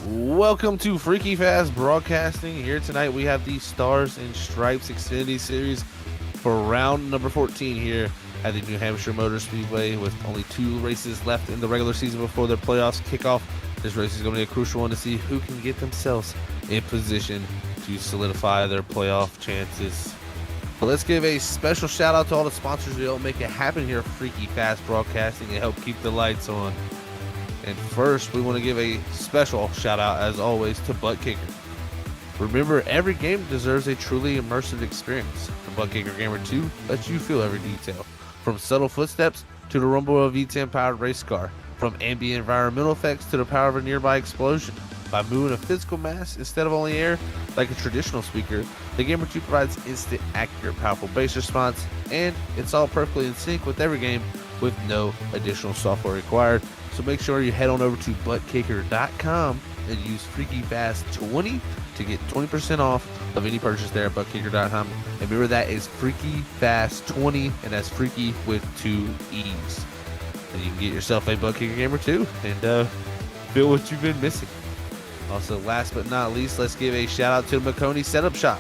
Welcome to Freaky Fast Broadcasting. Here tonight we have the Stars and Stripes Xfinity Series for round number 14 here at the New Hampshire Motor Speedway, with only 2 races left in the regular season before their playoffs kick off. This race is going to be a crucial one to see who can get themselves in position to solidify their playoff chances. But let's give a special shout out to all the sponsors who help make it happen here at Freaky Fast Broadcasting and help keep the lights on. And first, we want to give a special shout out, as always, to ButtKicker. Remember, every game deserves a truly immersive experience. The ButtKicker Gamer 2 lets you feel every detail, from subtle footsteps to the rumble of a V10 powered race car, from ambient environmental effects to the power of a nearby explosion. By moving a physical mass instead of only air, like a traditional speaker, the Gamer 2 provides instant, accurate, powerful bass response, and it's all perfectly in sync with every game with no additional software required. So make sure you head on over to ButtKicker.com and use FreakyFast20 to get 20% off of any purchase there at ButtKicker.com. And remember, that is FreakyFast20, and that's Freaky with 2 E's. And you can get yourself a ButtKicker Gamer 2 and feel what you've been missing. Also, last but not least, let's give a shout out to the McConey Setup Shop.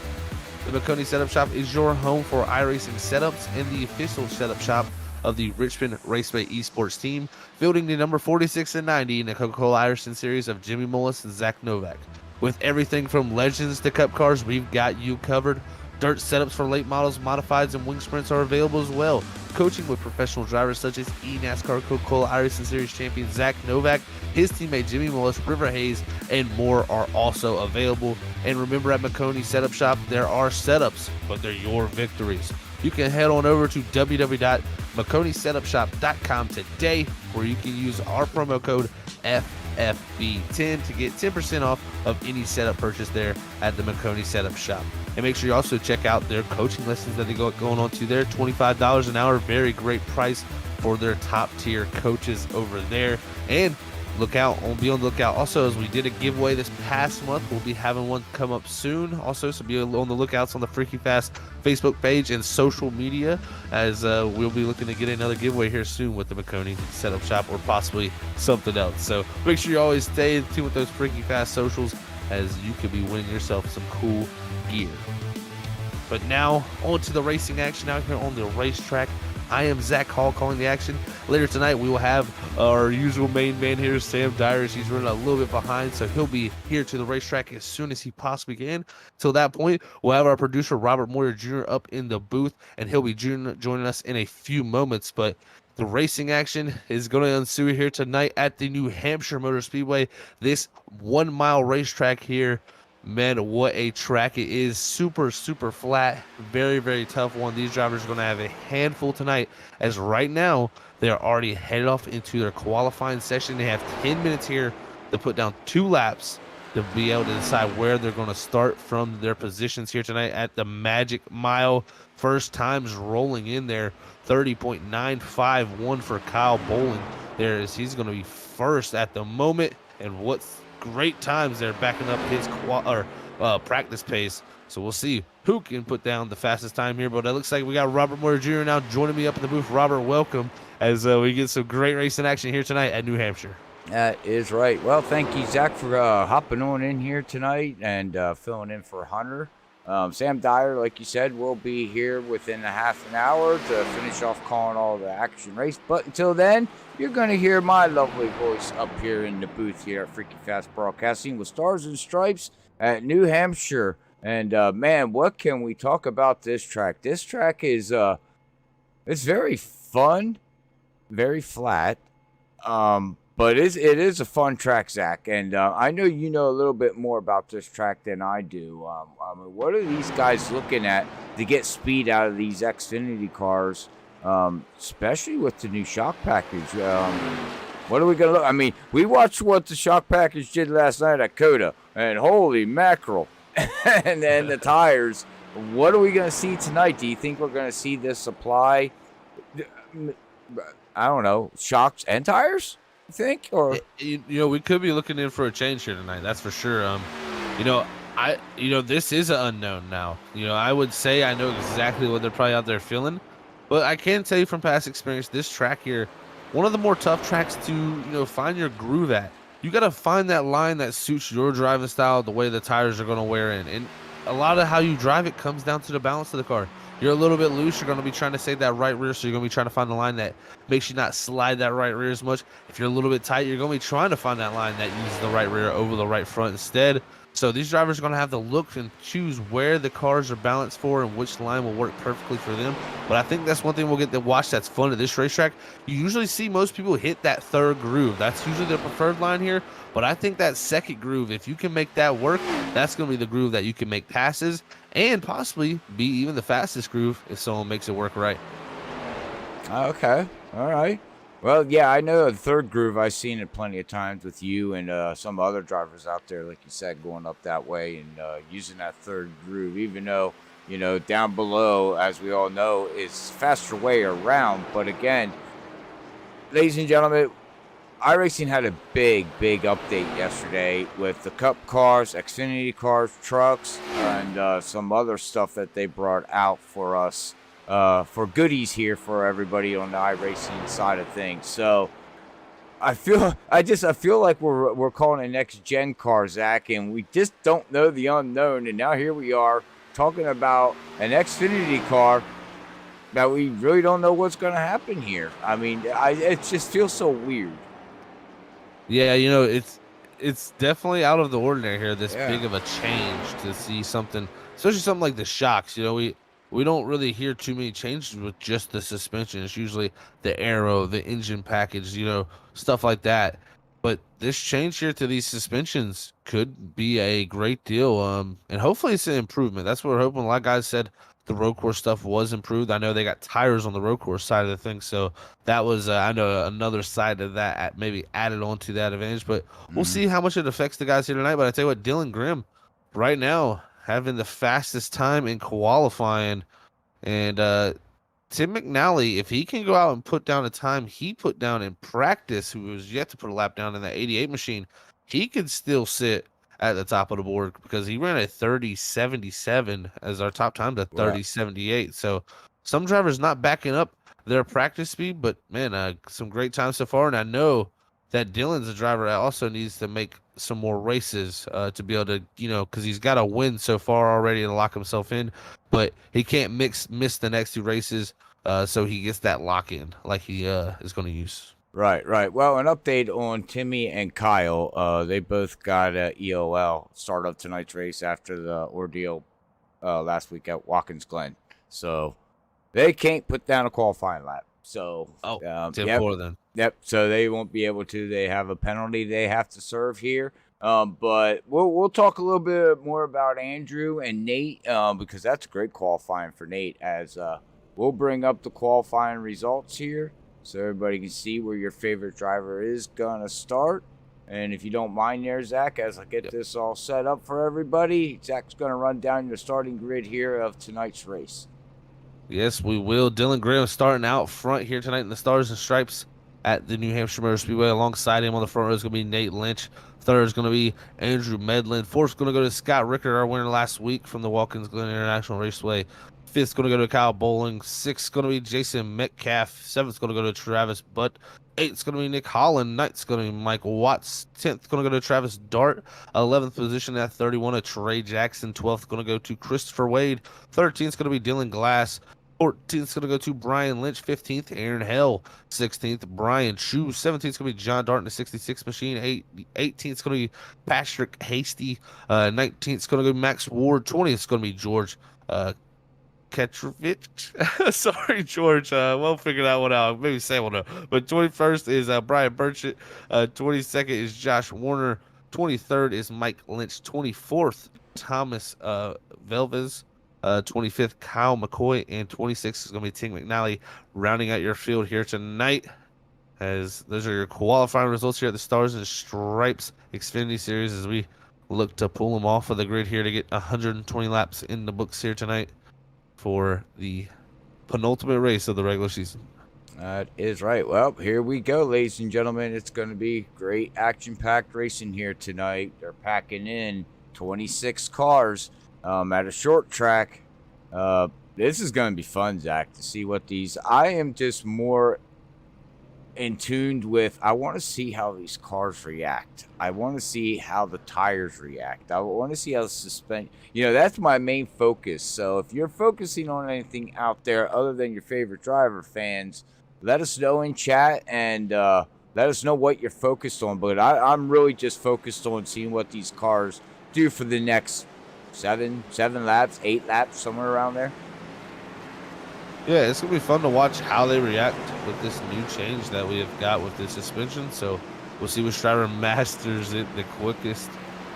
The McConey Setup Shop is your home for iRacing setups and the official setup shop of the Richmond Raceway Esports team, fielding the number 46 and 90 in the Coca-Cola iRacing series of Jimmy Mullis and Zach Novak. With everything from legends to cup cars, we've got you covered. Dirt setups for late models, modifieds, and wing sprints are available as well. Coaching with professional drivers such as eNASCAR Coca-Cola iRacing Series champion Zach Novak, his teammate Jimmy Mullis, River Hayes, and more are also available. And remember, at McConey Setup Shop, there are setups, but they're your victories. You can head on over to www.McConeySetupShop.com today, where you can use our promo code FFB10 to get 10% off of any setup purchase there at the McConey Setup Shop. And make sure you also check out their coaching lessons that they got going on to there. $25 an hour, very great price for their top tier coaches over there. And be on the lookout also, as we did a giveaway this past month. We'll be having one come up soon also, so be on the lookouts on the Freaky Fast Facebook page and social media, as we'll be looking to get another giveaway here soon with the McConey Setup Shop, or possibly something else. So make sure you always stay in tune with those Freaky Fast socials, as you could be winning yourself some cool gear. But now on to the racing action out here on the racetrack. I am Zach Hall calling the action. Later tonight, we will have our usual main man here, Sam Dyers. He's running a little bit behind, so he'll be here to the racetrack as soon as he possibly can. Till that point, we'll have our producer, Robert Moyer Jr., up in the booth, and he'll be joining us in a few moments. But the racing action is going to ensue here tonight at the New Hampshire Motor Speedway. This 1 mile racetrack here. Man, what a track it is. Super, super flat. Very, very tough one. These drivers are going to have a handful tonight, as right now they are already headed off into their qualifying session. They have 10 minutes here to put down 2 laps to be able to decide where they're going to start from their positions here tonight at the Magic Mile. First times rolling in there. 30.951 for Kyle Bowling. He's going to be first at the moment, and what's great times there, backing up his practice pace. So we'll see who can put down the fastest time here. But it looks like we got Robert Moyer Jr. now joining me up in the booth. Robert, welcome, as we get some great racing action here tonight at New Hampshire. That is right. Well, thank you, Zach, for hopping on in here tonight and filling in for Hunter. Sam Dyer, like you said, will be here within a half an hour to finish off calling all the action race. But until then, you're going to hear my lovely voice up here in the booth here at Freaky Fast Broadcasting with Stars and Stripes at New Hampshire. And, man, what can we talk about this track? This track is it's very fun, very flat, but it is a fun track, Zach. And I know you know a little bit more about this track than I do. I mean, what are these guys looking at to get speed out of these Xfinity cars, especially with the new shock package? What are we going to look? I mean, we watched what the shock package did last night at Coda, and holy mackerel. And then the tires. What are we going to see tonight? Do you think we're going to see this supply, I don't know, shocks and tires? Think, or we could be looking in for a change here tonight, that's for sure. This is an unknown now. I would say I know exactly what they're probably out there feeling, but I can tell you from past experience, this track here, one of the more tough tracks to find your groove at. you got to find that line that suits your driving style, the way the tires are going to wear in. And a lot of how you drive it comes down to the balance of the car. You're a little bit loose, you're going to be trying to save that right rear, so you're going to be trying to find the line that makes you not slide that right rear as much. If you're a little bit tight, you're going to be trying to find that line that uses the right rear over the right front instead. So these drivers are going to have to look and choose where the cars are balanced for and which line will work perfectly for them. But I think that's one thing we'll get to watch that's fun at this racetrack. You usually see most people hit that third groove. That's usually their preferred line here. But I think that second groove, if you can make that work, that's going to be the groove that you can make passes and possibly be even the fastest groove if someone makes it work right. Okay. All right. Well, yeah, I know the third groove. I've seen it plenty of times with you and some other drivers out there, like you said, going up that way and using that third groove, even though, down below, as we all know, is faster way around. But again, ladies and gentlemen, iRacing had a big update yesterday with the Cup cars, Xfinity cars, trucks, and some other stuff that they brought out for us. For goodies here for everybody on the iRacing side of things. So I feel like we're calling a next gen car, Zach, and we just don't know the unknown. And now here we are talking about an Xfinity car that we really don't know what's going to happen here. I mean, it just feels so weird. Yeah, it's definitely out of the ordinary here. This big of a change to see something, especially something like the shocks. We don't really hear too many changes with just the suspension. It's usually the aero, the engine package, stuff like that. But this change here to these suspensions could be a great deal. And hopefully it's an improvement. That's what we're hoping. A lot of guys said the road course stuff was improved. I know they got tires on the road course side of the thing, so that was I know another side of that maybe added on to that advantage. But we'll see how much it affects the guys here tonight. But I tell you what, Dylan Grimm, right now, having the fastest time in qualifying. And Tim McNally, if he can go out and put down a time he put down in practice, who was yet to put a lap down in that 88 machine, he could still sit at the top of the board because he ran a 30.77 as our top time to 30.78. So some drivers not backing up their practice speed, but man, some great times so far. And I know that Dylan's a driver that also needs to make some more races to be able to, because he's got a win so far already to lock himself in, but he can't miss the next two races, so he gets that lock in like he is going to use. Right. Well, an update on Timmy and Kyle. They both got EOL start of tonight's race after the ordeal last week at Watkins Glen. So they can't put down a qualifying lap. So 10-4 then. Yep. So they won't be able to. They have a penalty they have to serve here. But we'll talk a little bit more about Andrew and Nate because that's great qualifying for Nate. As we'll bring up the qualifying results here so everybody can see where your favorite driver is gonna start. And if you don't mind there, Zach, as I get this all set up for everybody, Zach's gonna run down your starting grid here of tonight's race. Yes, we will. Dylan Graham starting out front here tonight in the Stars and Stripes at the New Hampshire Motor Speedway. Alongside him on the front row is going to be Nate Lynch. Third is going to be Andrew Medlin. Fourth is going to go to Scott Rickard, our winner last week from the Watkins Glen International Raceway. Fifth is going to go to Kyle Bowling. Sixth is going to be Jason Metcalf. Seventh is going to go to Travis Butt. Eighth is going to be Nick Holland. Ninth is going to be Michael Watts. 10th is going to go to Travis Dart. 11th position at 31 to Trey Jackson. 12th is going to go to Christopher Wade. 13th is going to be Dylan Glass. 14th is going to go to Brian Lynch. 15th, Aaron Hell. 16th, Brian Chu. 17th is going to be John Dart in the 66 machine. 18th is going to be Patrick Hasty. 19th is going to go Max Ward. 20th is going to be George Ketrovich. Sorry, George. We'll figure that one out. Maybe Sam will know. But 21st is Brian Burchett. 22nd is Josh Warner. 23rd is Mike Lynch. 24th, Thomas Velvez. 25th, Kyle McCoy, and 26th is going to be Ting McNally, rounding out your field here tonight. As those are your qualifying results here at the Stars and Stripes Xfinity Series, as we look to pull them off of the grid here to get 120 laps in the books here tonight for the penultimate race of the regular season. That is right. Well, here we go, ladies and gentlemen. It's going to be great action-packed racing here tonight. They're packing in 26 cars. At a short track. This is going to be fun, Zach, to see what these... I am just more in tuned with, I want to see how these cars react. I want to see how the tires react. I want to see how the suspension, that's my main focus. So if you're focusing on anything out there other than your favorite driver, fans, let us know in chat and let us know what you're focused on. But I'm really just focused on seeing what these cars do for the next 7 laps, 8 laps, somewhere around there. Yeah, it's going to be fun to watch how they react with this new change that we have got with the suspension. So we'll see which driver masters it the quickest.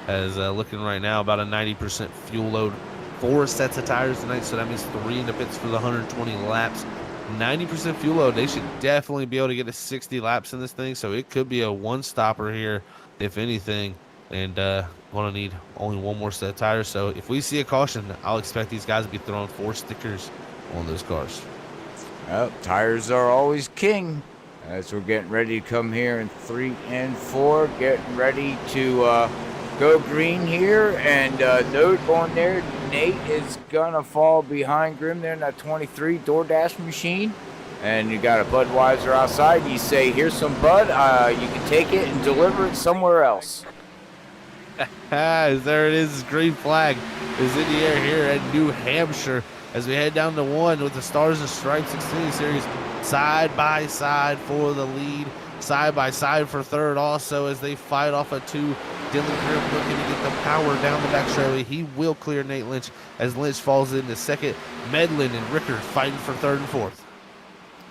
As looking right now, about a 90% fuel load. 4 sets of tires tonight, so that means 3 in the pits for the 120 laps. 90% fuel load. They should definitely be able to get to 60 laps in this thing. So it could be a one-stopper here, if anything. And going to need only 1 more set of tires. So if we see a caution, I'll expect these guys to be throwing 4 stickers on those cars. Well, tires are always king. As we're getting ready to come here in 3 and 4, getting ready to go green here. And note on there, Nate is gonna fall behind Grim there in that 23 DoorDash machine. And you got a Budweiser outside. You say, "Here's some Bud. You can take it and deliver it somewhere else." There it is. Green flag is in the air here at New Hampshire as we head down to 1 with the Stars and Stripes Xfinity Series side by side for the lead, side by side for third also as they fight off a 2. Dylan Grimm looking to get the power down the back straightaway. He will clear Nate Lynch as Lynch falls into second. Medlin and Rickard fighting for 3rd and 4th.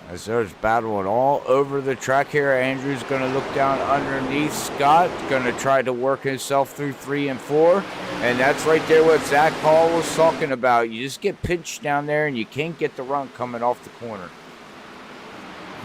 As there's battling all over the track here. Andrew's going to look down underneath. Scott going to try to work himself through 3 and 4. And that's right there what Zach Paul was talking about. You just get pinched down there and you can't get the run coming off the corner.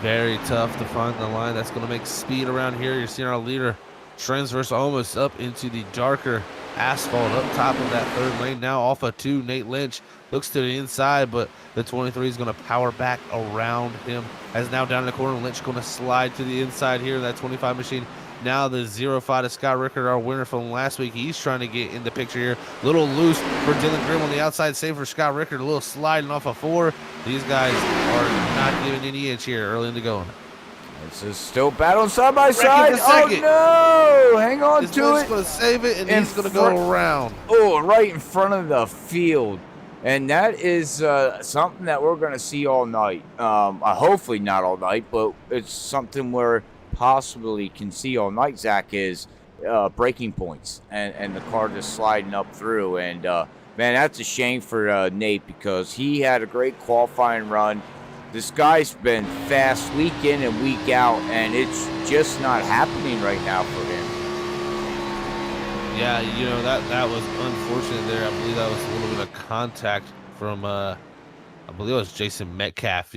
Very tough to find the line that's going to make speed around here. You're seeing our leader transverse almost up into the darker asphalt up top of that 3rd lane. Now off of 2, Nate Lynch looks to the inside, but the 23 is going to power back around him. As now down in the corner, Lynch going to slide to the inside here. That 25 machine. Now the 0-5 to Scott Rickard, our winner from last week. He's trying to get in the picture here. Little loose for Dylan Grimm on the outside. Save for Scott Rickard. A little sliding off of 4. These guys are not giving any inch here early in the going. This is still battling side by side. Oh, no. Hang on to it. He's going to save it, and he's going to go around. Oh, right in front of the field. And that is something that we're going to see all night. Hopefully not all night, but it's something we're possibly can see all night, Zach, is braking points and the car just sliding up through. And, man, that's a shame for Nate because he had a great qualifying run. This guy's been fast week in and week out, and it's just not happening right now for him. Yeah, that was unfortunate there. I believe that was a little bit of contact from, I believe it was Jason Metcalf,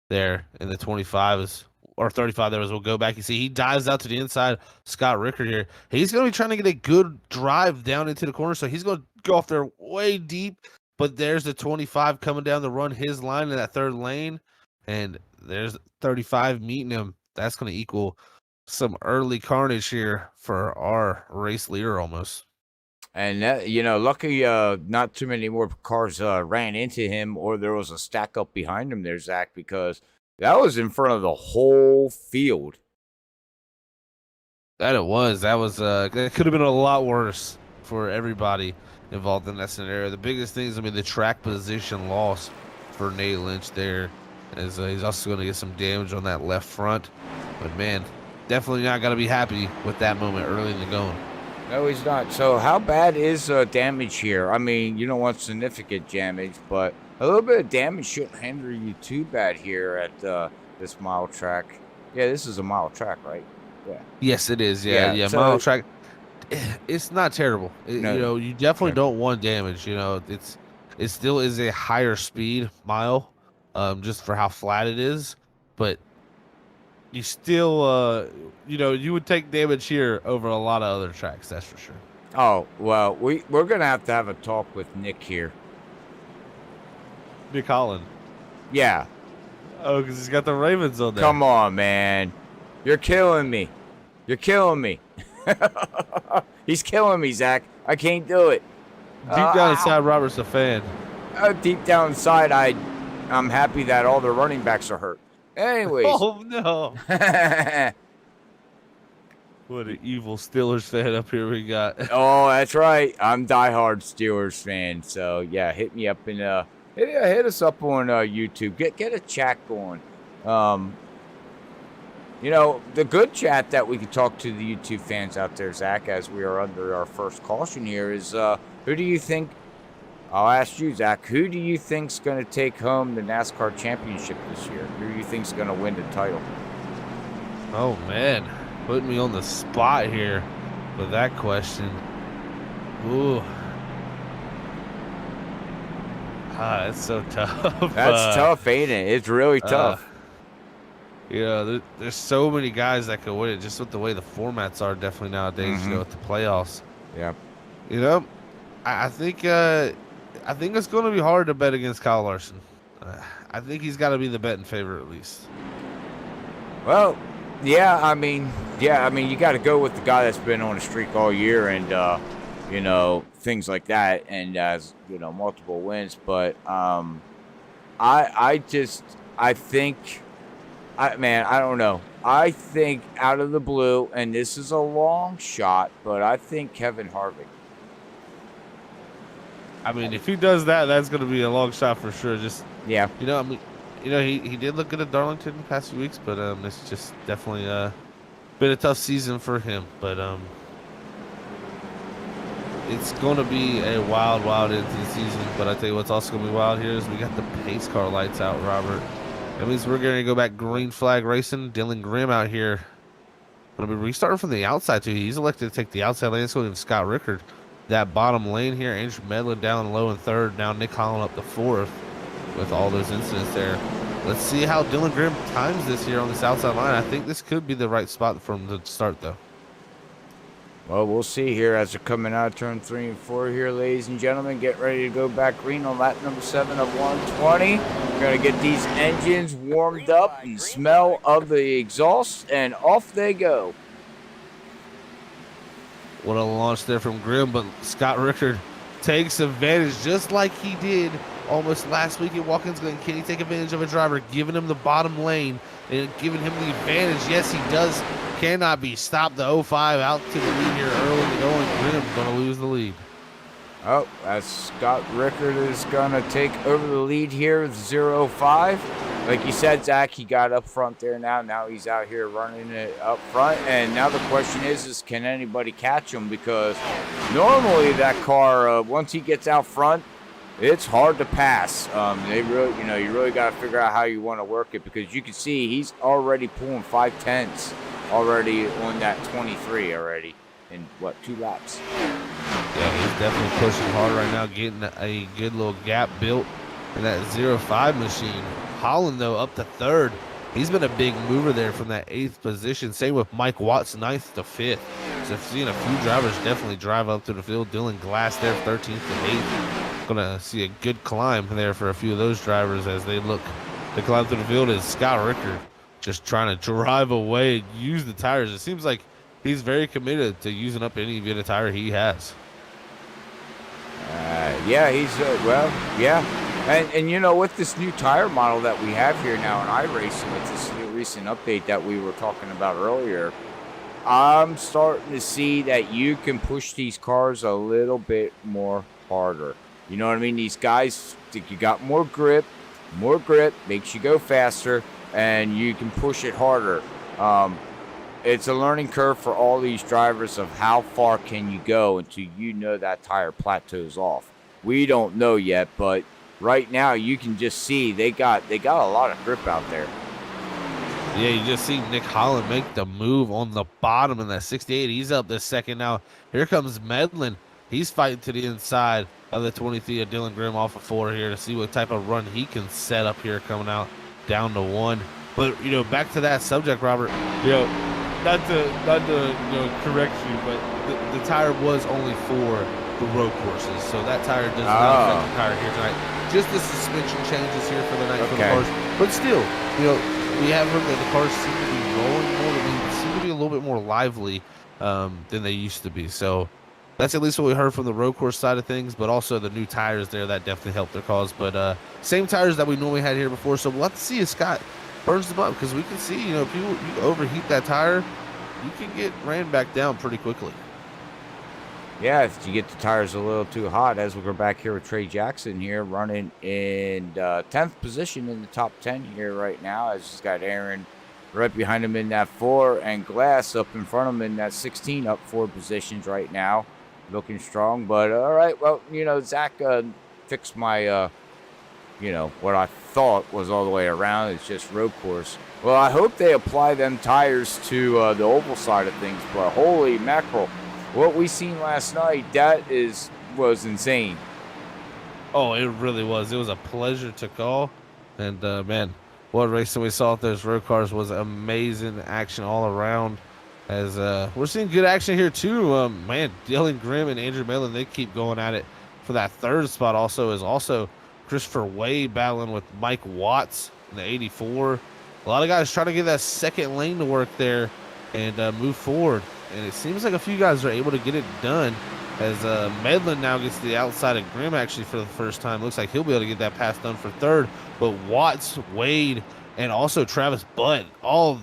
there in the 25 or 35 there as we'll go back. You see he dives out to the inside. Scott Rickard here. He's going to be trying to get a good drive down into the corner, so he's going to go off there way deep. But there's the 25 coming down to run his line in that 3rd lane. And there's 35 meeting him. That's going to equal some early carnage here for our race leader almost. And, lucky not too many more cars ran into him or there was a stack up behind him there, Zach, because that was in front of the whole field. That it was. That was it could have been a lot worse for everybody involved in that scenario. The biggest thing is, the track position loss for Nate Lynch there. As he's also going to get some damage on that left front. But, man, definitely not going to be happy with that moment early in the going. No, he's not. So how bad is damage here? You don't want significant damage, but a little bit of damage shouldn't hinder you too bad here at this mile track. Yeah, this is a mile track, right? Yeah. Yes, it is. Yeah. So, mile track. It's not terrible. You definitely don't want damage. It still is a higher speed mile, just for how flat it is. But you still, you would take damage here over a lot of other tracks. That's for sure. Oh well, we're gonna have to have a talk with Nick here. Nick Holland. Yeah. Oh, because he's got the Ravens on there. Come on, man. You're killing me. He's killing me, Zach. I can't do it. Deep down inside, Robert's a fan. Deep down inside, I'm happy that all the running backs are hurt. Anyways. Oh no! What an evil Steelers fan up here we got. Oh, that's right. I'm diehard Steelers fan. So yeah, hit me up and hit us up on YouTube. Get a chat going. The good chat that we could talk to the YouTube fans out there, Zach, as we are under our first caution here, is who do you think? I'll ask you, Zach. Who do you think's going to take home the NASCAR championship this year? Who do you think's going to win the title? Oh man, putting me on the spot here with that question. Ooh. That's so tough. That's tough, ain't it? It's really tough. There's so many guys that could win it just with the way the formats are definitely nowadays, with the playoffs. Yeah. I think it's going to be hard to bet against Kyle Larson. I think he's got to be the betting favorite at least. Well, I mean, you got to go with the guy that's been on a streak all year and, things like that, and has, multiple wins. But I don't know. I think out of the blue, and this is a long shot, but I think Kevin Harvick. I mean, if he does that, that's going to be a long shot for sure. Just yeah, he did look good at Darlington the past few weeks, but it's just definitely been a tough season for him. But it's going to be a wild end to the season. But I tell you what's also going to be wild here is we got the pace car lights out, Robert. That means we're going to go back green flag racing. Dylan Grimm out here. Going to be restarting from the outside too. He's elected to take the outside lane, so even Scott Rickard. That bottom lane here, Andrew Medlin down low in third. Now Nick Holland up to fourth with all those incidents there. Let's see how Dylan Grimm times this here on this outside line. I think this could be the right spot for him to start, though. Well, we'll see here as they're coming out of turn 3 and 4 here, ladies and gentlemen. Get ready to go back green on lap number 7 of 120. We're going to get these engines warmed up and smell of the exhaust, and off they go. What a launch there from Grimm, but Scott Rickard takes advantage just like he did almost last week at Watkins Glen. Can he take advantage of a driver, giving him the bottom lane and giving him the advantage? Yes, he does. Cannot be stopped. The 05 out to the lead here early to go, and Grimm going to lose the lead. Oh, as Scott Rickard is going to take over the lead here with 0-5. Like you said, Zach, he got up front there now. Now he's out here running it up front. And now the question is can anybody catch him? Because normally that car, once he gets out front, it's hard to pass. You really got to figure out how you want to work it, because you can see he's already pulling 5/10 already on that 23 already in, 2 laps? Yeah, he's definitely pushing hard right now, getting a good little gap built in that 0-5 machine. Holland, though, up to third. He's been a big mover there from that 8th position. Same with Mike Watts, 9th to 5th. So seeing a few drivers definitely drive up to the field. Dylan Glass there, 13th to 8th. Going to see a good climb there for a few of those drivers as they look to climb through the field. Is Scott Rickard just trying to drive away and use the tires. It seems like he's very committed to using up any bit of tire he has. And with this new tire model that we have here now in iRacing, with this new recent update that we were talking about earlier, I'm starting to see that you can push these cars a little bit more harder. You know what I mean? These guys, you got more grip makes you go faster, and you can push it harder. It's a learning curve for all these drivers of how far can you go until that tire plateaus off. We don't know yet, but right now you can just see they got a lot of grip out there. Yeah, you just see Nick Holland make the move on the bottom in that 68. He's up this second now. Here comes Medlin. He's fighting to the inside of the 23 of Dylan Grimm off of 4 here to see what type of run he can set up here coming out down to 1. But, back to that subject, Robert, not to correct you, but the tire was only for the road courses. So that tire does not affect the tire here tonight. Just the suspension changes here for the night for the cars. But still, we have heard that the cars seem to be rolling more. They seem to be a little bit more lively than they used to be. So that's at least what we heard from the road course side of things, but also the new tires there, that definitely helped their cause. But same tires that we normally had here before. So we'll have to see if Scott burns them up because we can see, people, you overheat that tire, you can get ran back down pretty quickly. Yeah, if you get the tires a little too hot, as we're back here with Trey Jackson here, running in 10th position in the top 10 here right now, as he's got Aaron right behind him in that 4, and Glass up in front of him in that 16, up 4 positions right now, looking strong. But all right, well, Zach fixed my, what I thought was all the way around. It's just road course. Well, I hope they apply them tires to the oval side of things, but holy mackerel. What we seen last night, was insane. Oh, it really was. It was a pleasure to call. And, man, what racing we saw at those road cars was amazing action all around. As we're seeing good action here, too. Man, Dylan Grimm and Andrew Malin, they keep going at it for that 3rd spot. Also Christopher Wade battling with Mike Watts in the 84. A lot of guys trying to get that second lane to work there and move forward. And it seems like a few guys are able to get it done as Medlin now gets to the outside of Grimm actually for the first time. Looks like he'll be able to get that pass done for 3rd. But Watts, Wade, and also Travis Butt, all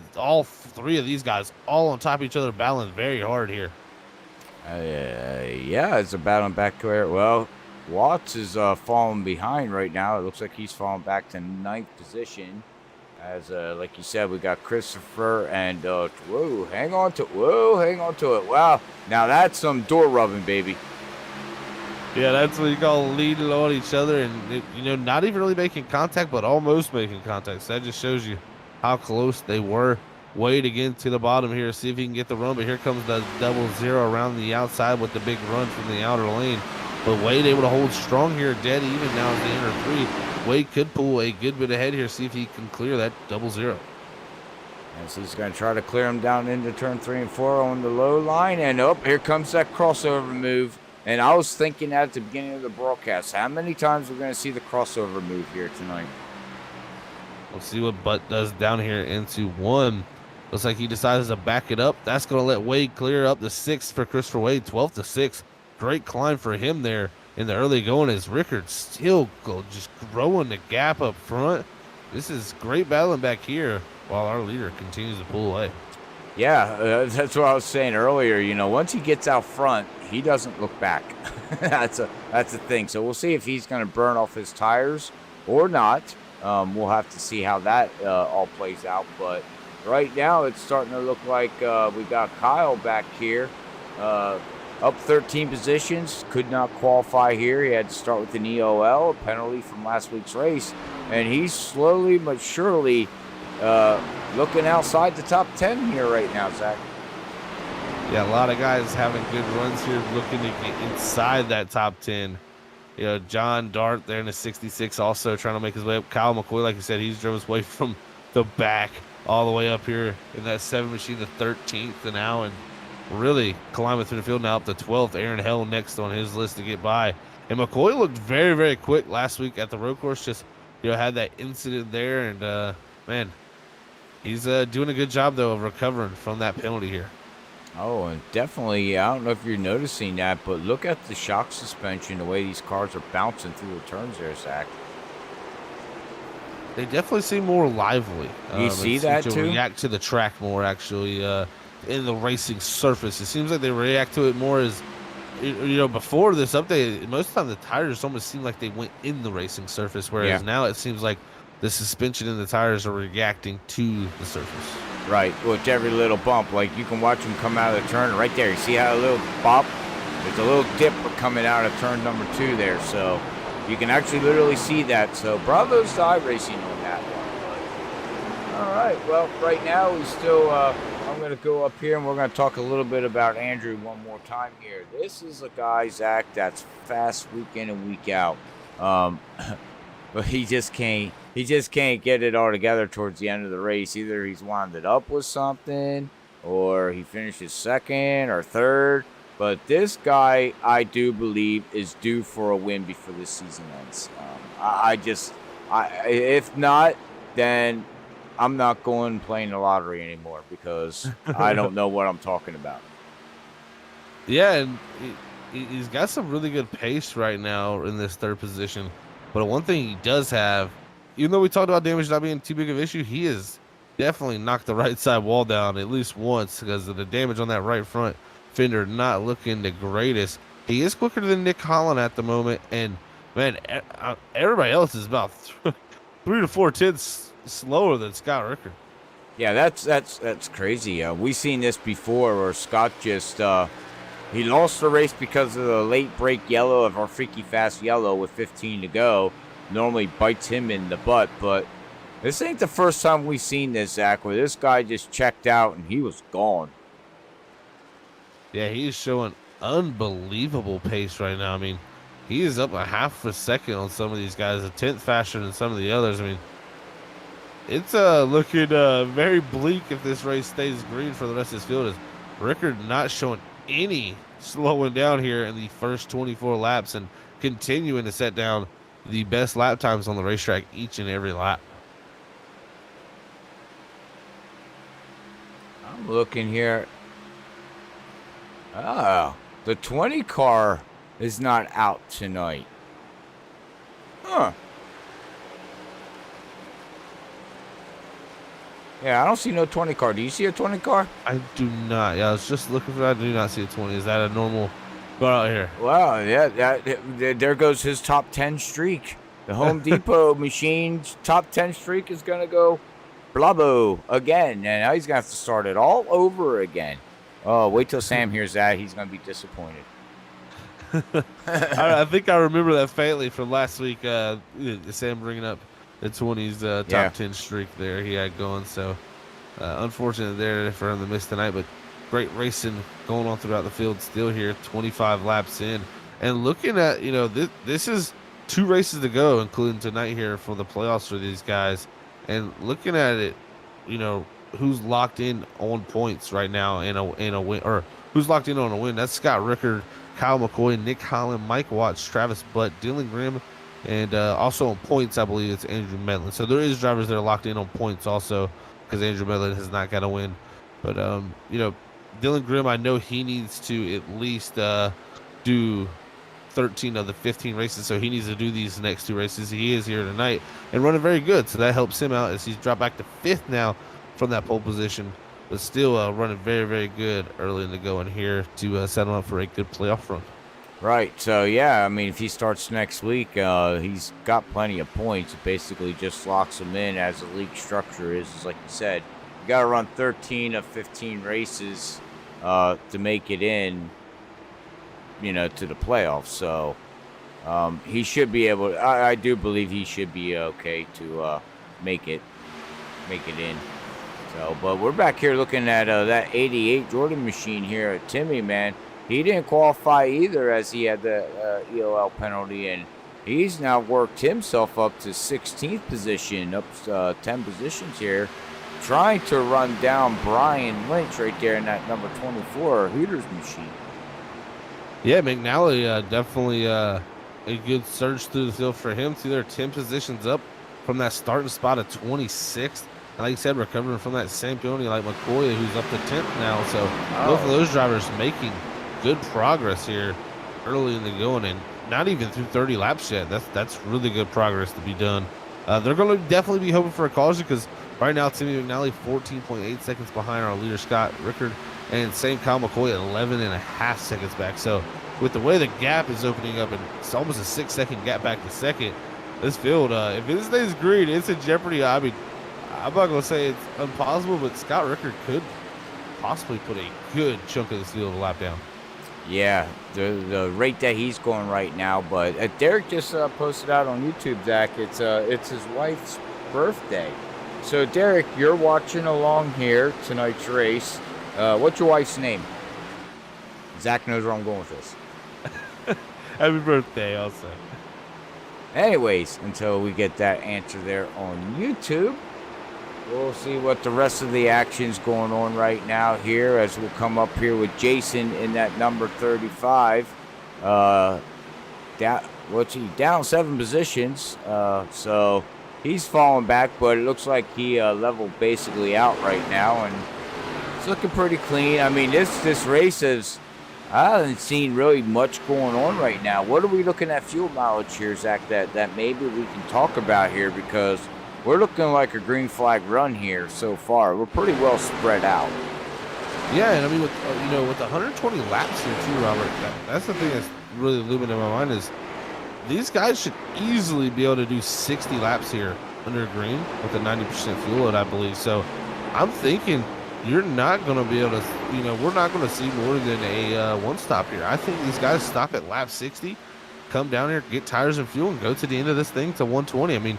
3 of these guys all on top of each other battling very hard here. Yeah, it's a battling back there. Well, Watts is falling behind right now. It looks like he's falling back to 9th position. As, like you said, we got Christopher and, hang on to it. Wow. Now that's some door rubbing, baby. Yeah, that's what you call leaning on each other and, not even really making contact, but almost making contact. So that just shows you how close they were. Wade again to the bottom here, see if he can get the run, but here comes the 00 around the outside with the big run from the outer lane. But Wade able to hold strong here, dead even now at the inner 3. Wade could pull a good bit ahead here, see if he can clear that 00. As he's going to try to clear him down into turn 3 and 4 on the low line. And here comes that crossover move. And I was thinking at the beginning of the broadcast, how many times we're going to see the crossover move here tonight? We'll see what Butt does down here into 1. Looks like he decides to back it up. That's going to let Wade clear up the 6th for Christopher Wade, 12th to 6. Great climb for him there in the early going as Rickard still just growing the gap up front. This is great battling back here while our leader continues to pull away. Yeah, that's what I was saying earlier. Once he gets out front, he doesn't look back. that's a thing. So we'll see if he's going to burn off his tires or not. We'll have to see how that all plays out. But right now it's starting to look like we got Kyle back here. Up 13 positions, could not qualify here. He had to start with an EOL, a penalty from last week's race. And he's slowly but surely looking outside the top 10 here right now, Zach. Yeah, a lot of guys having good runs here, looking to get inside that top 10. John Dart there in the 66 also trying to make his way up. Kyle McCoy, like you said, he's driven his way from the back all the way up here in that 7 machine, the 13th now, and really climbing through the field now up to 12th. Aaron Hell next on his list to get by. And McCoy looked very, very quick last week at the road course. Just, had that incident there. And, man, he's doing a good job, though, of recovering from that penalty here. Oh, and definitely, I don't know if you're noticing that, but look at the shock suspension, the way these cars are bouncing through the turns there, Zach. They definitely seem more lively. You see that, too? React to the track more, actually. In the racing surface, it seems like they react to it more as before this update. Most of the time the tires almost seem like they went in the racing surface, whereas now it seems like the suspension and the tires are reacting to the surface. Right, with every little bump, like you can watch them come out of the turn right there. You see how a little bop, there's a little dip coming out of turn number 2 there, so you can actually literally see that. So bravos to iRacing on that one. But, all right, well, right now we still I'm going to go up here and we're going to talk a little bit about Andrew one more time here. This is a guy, Zach, that's fast week in and week out. But he just can't get it all together towards the end of the race. Either he's wound it up with something or he finishes 2nd or 3rd. But this guy, I do believe, is due for a win before this season ends. If not, then I'm not going playing the lottery anymore because I don't know what I'm talking about. Yeah, and he's got some really good pace right now in this 3rd position. But one thing he does have, even though we talked about damage not being too big of an issue, he has definitely knocked the right side wall down at least once because of the damage on that right front fender not looking the greatest. He is quicker than Nick Holland at the moment, and man, everybody else is about 3 to 4 tenths slower than Scott Ricker. Yeah, that's crazy. We seen this before where Scott just he lost the race because of the late break yellow of our Freaky Fast yellow with 15 to go. Normally bites him in the butt, but this ain't the first time we've seen this, Zach, where this guy just checked out and he was gone. Yeah, he's showing unbelievable pace right now. I mean, he is up a half a second on some of these guys, a tenth faster than some of the others. I mean, it's looking very bleak if this race stays green for the rest of this field. Is Rickard not showing any slowing down here in the first 24 laps and continuing to set down the best lap times on the racetrack each and every lap. I'm looking here. Oh, the 20 car is not out tonight. Huh. Yeah, I don't see no 20 car. Do you see a 20 car? I do not. Yeah, I was just looking for that. I do not see a 20. Is that a normal car out here? Wow, yeah, there goes his top 10 streak. The Home Depot machine's top 10 streak is going to go blubbo again. And now he's going to have to start it all over again. Oh, wait till Sam hears that. He's going to be disappointed. I think I remember that faintly from last week. Sam bringing up the 20's top 10 streak there he had going. So unfortunate there for him to miss tonight, but great racing going on throughout the field still here, 25 laps in. And looking at, this is 2 races to go, including tonight here for the playoffs for these guys. And looking at it, who's locked in on points right now in a win, or who's locked in on a win. That's Scott Rickard, Kyle McCoy, Nick Holland, Mike Watts, Travis Butt, Dylan Grimm, and also on points, I believe it's Andrew Medlin. So there is drivers that are locked in on points also because Andrew Medlin has not got a win. But, Dylan Grimm, I know he needs to at least do 13 of the 15 races, so he needs to do these next 2 races. He is here tonight and running very good, so that helps him out as he's dropped back to 5th now from that pole position, but still running very, very good early in the going here to set him up for a good playoff run. Right. So, yeah, I mean, if he starts next week, he's got plenty of points. It basically just locks him in as the league structure is like you said. You got to run 13 of 15 races to make it in, to the playoffs. So, he should be able to, I do believe he should be okay to make it in. So, but we're back here looking at that 88 Jordan machine here at Timmy, man. He didn't qualify either as he had the EOL penalty, and he's now worked himself up to 16th position, up 10 positions here, trying to run down Brian Lynch right there in that number 24 Hooters machine. Yeah, McNally definitely a good surge through the field for him. They're 10 positions up from that starting spot of 26th. And like you said, recovering from that same penalty like McCoy, who's up to 10th now. So both of those drivers making good progress here early in the going, and not even through 30 laps yet. That's really good progress to be done. They're going to definitely be hoping for a caution because right now Timmy McNally 14.8 seconds behind our leader Scott Rickard, and same Kyle McCoy at 11.5 seconds back. So with the way the gap is opening up, and it's almost a 6-second gap back to second, this field, if it stays green, it's in jeopardy. I mean, I'm not going to say it's impossible, but Scott Rickard could possibly put a good chunk of this field a lap down. Yeah, the rate that he's going right now. But Derek just posted out on YouTube, Zach. It's his wife's birthday. So, Derek, you're watching along here tonight's race. What's your wife's name? Zach knows where I'm going with this. Happy birthday, also. Anyways, until we get that answer there on YouTube, we'll see what the rest of the action's going on right now here as we'll come up here with Jason in that number 35. Down 7 positions. So he's falling back, but it looks like he leveled basically out right now, and it's looking pretty clean. I mean, this race has I haven't seen really much going on right now. What are we looking at fuel mileage here, Zach, that maybe we can talk about here? Because we're looking like a green flag run here so far. We're pretty well spread out. Yeah, and I mean, with with 120 laps here too, Robert. That's the thing that's really looming in my mind is these guys should easily be able to do 60 laps here under green with a 90% fuel load, I believe. So I'm thinking you're not going to be able to, we're not going to see more than a one stop here. I think these guys stop at lap 60, come down here, get tires and fuel, and go to the end of this thing to 120. I mean,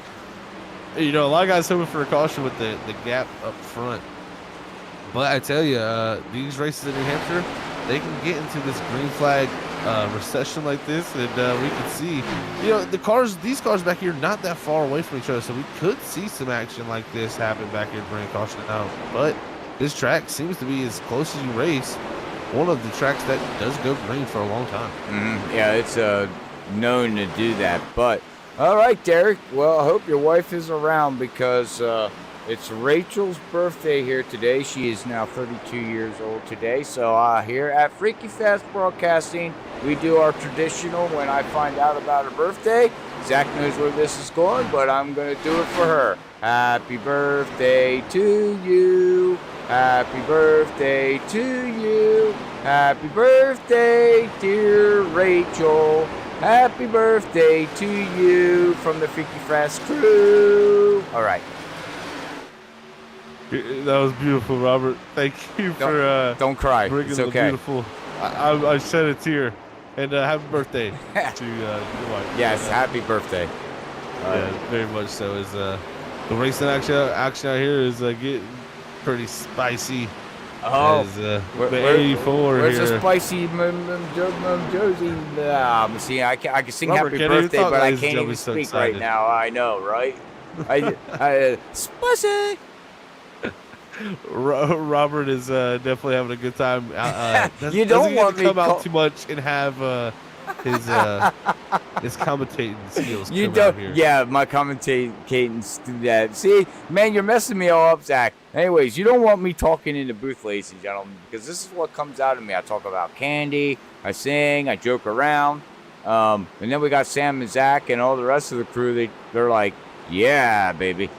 a lot of guys hoping for a caution with the gap up front. But I tell you, these races in New Hampshire, they can get into this green flag recession like this, and we can see, these cars back here not that far away from each other, so we could see some action like this happen back here during caution out. But this track seems to be as close as you race, one of the tracks that does go green for a long time. Yeah, it's known to do that. But all right, Derek. Well, I hope your wife is around because it's Rachel's birthday here today. She is now 32 years old today. So here at Freaky Fast Broadcasting, we do our traditional when I find out about her birthday. Zach knows where this is going, but I'm going to do it for her. Happy birthday to you. Happy birthday to you. Happy birthday, dear Rachel. Happy birthday to you from the Freaky Fast crew. All right. That was beautiful, Robert. Thank you for don't cry. It's okay. Beautiful. I shed a tear. And happy birthday to your wife. Yes, happy birthday. Yeah, very much so. Is the racing action out here is getting pretty spicy. Oh, the 84 where's here. the spicy Josie? See, I can sing Robert, happy birthday, but I can't even so speak excited. right now. I know, right? Spicy. Robert is definitely having a good time. You don't want me to come out too much and have his commentating skills. You come don't. out here. Yeah, my commentating cadence do that. See, man, you're messing me all up, Zach. Anyways, you don't want me talking in the booth, ladies and gentlemen, because this is what comes out of me. I talk about candy, I sing, I joke around, and then we got Sam and Zach and all the rest of the crew. They're like, yeah, baby.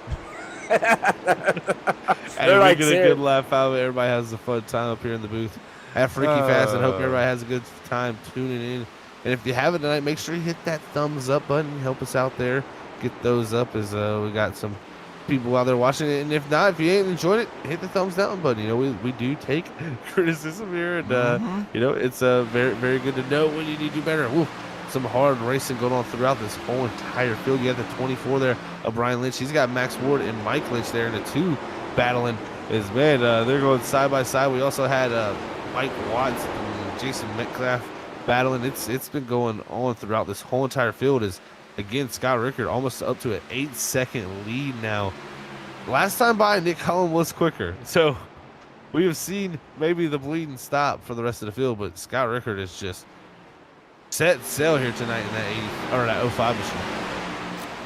And we're getting a good laugh out of it. Everybody has a fun time up here in the booth at Freaky Fast, and hope everybody has a good time tuning in. And if you haven't tonight, make sure you hit that thumbs up button. Help us out there. Get those up as we got some people out there watching it. And if not, if you ain't enjoyed it, hit the thumbs down button. We do take criticism here, and it's very, very good to know when you need to do better. Woo. Some hard racing going on throughout this whole entire field. You got the 24 there of Brian Lynch. He's got Max Ward and Mike Lynch there in the two battling. They're going side by side. We also had Mike Watts and Jason Metcalf battling. It's been going on throughout this whole entire field. Is again Scott Rickard almost up to an 8-second lead now. Last time by, Nick Cullen was quicker. So we have seen maybe the bleeding stop for the rest of the field, but Scott Rickard is just set sail here tonight in that 05 machine.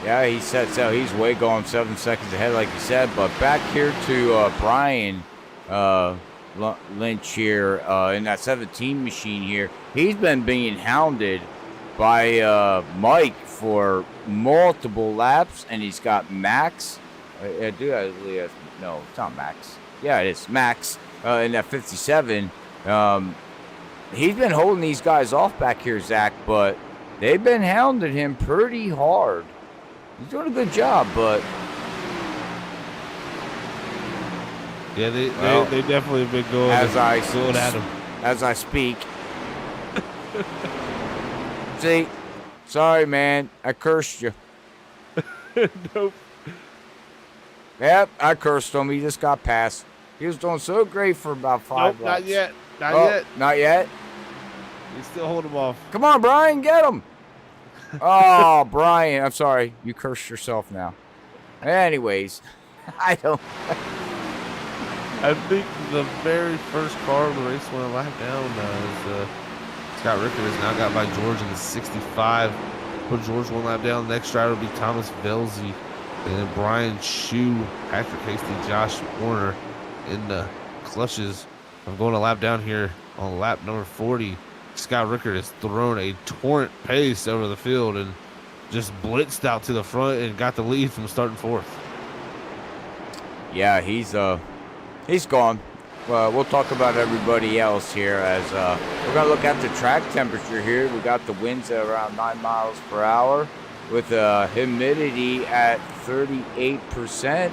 Yeah, he set sail. He's way gone 7 seconds ahead, like you said. But back here to Brian Lynch here in that 17 machine here. He's been being hounded by Mike for multiple laps, and he's got Max. No, it's not Max. Yeah, it is Max in that 57. He's been holding these guys off back here, Zach, but they've been hounding him pretty hard. He's doing a good job, but yeah, they definitely have been going at him as I speak. See, sorry, man, I cursed you. Nope. Yep, I cursed him. He just got passed. He was doing so great for about 5 laps. Not yet. Not yet. You still hold him off. Come on, Brian, get him. Oh, Brian, I'm sorry. You cursed yourself now. Anyways, I think the very first car of the race went a lap down. Scott Rickard has now got by George in the 65. Put George one lap down. The next driver will be Thomas Velzy. And then Brian Shue, Patrick Hasty, Josh Warner in the clutches. I'm going a lap down here on lap number 40. Scott Rickard has thrown a torrent pace over the field and just blitzed out to the front and got the lead from starting fourth. Yeah, he's gone. We'll talk about everybody else here as we're going to look at the track temperature here. We got the winds at around 9 miles per hour with humidity at 38%.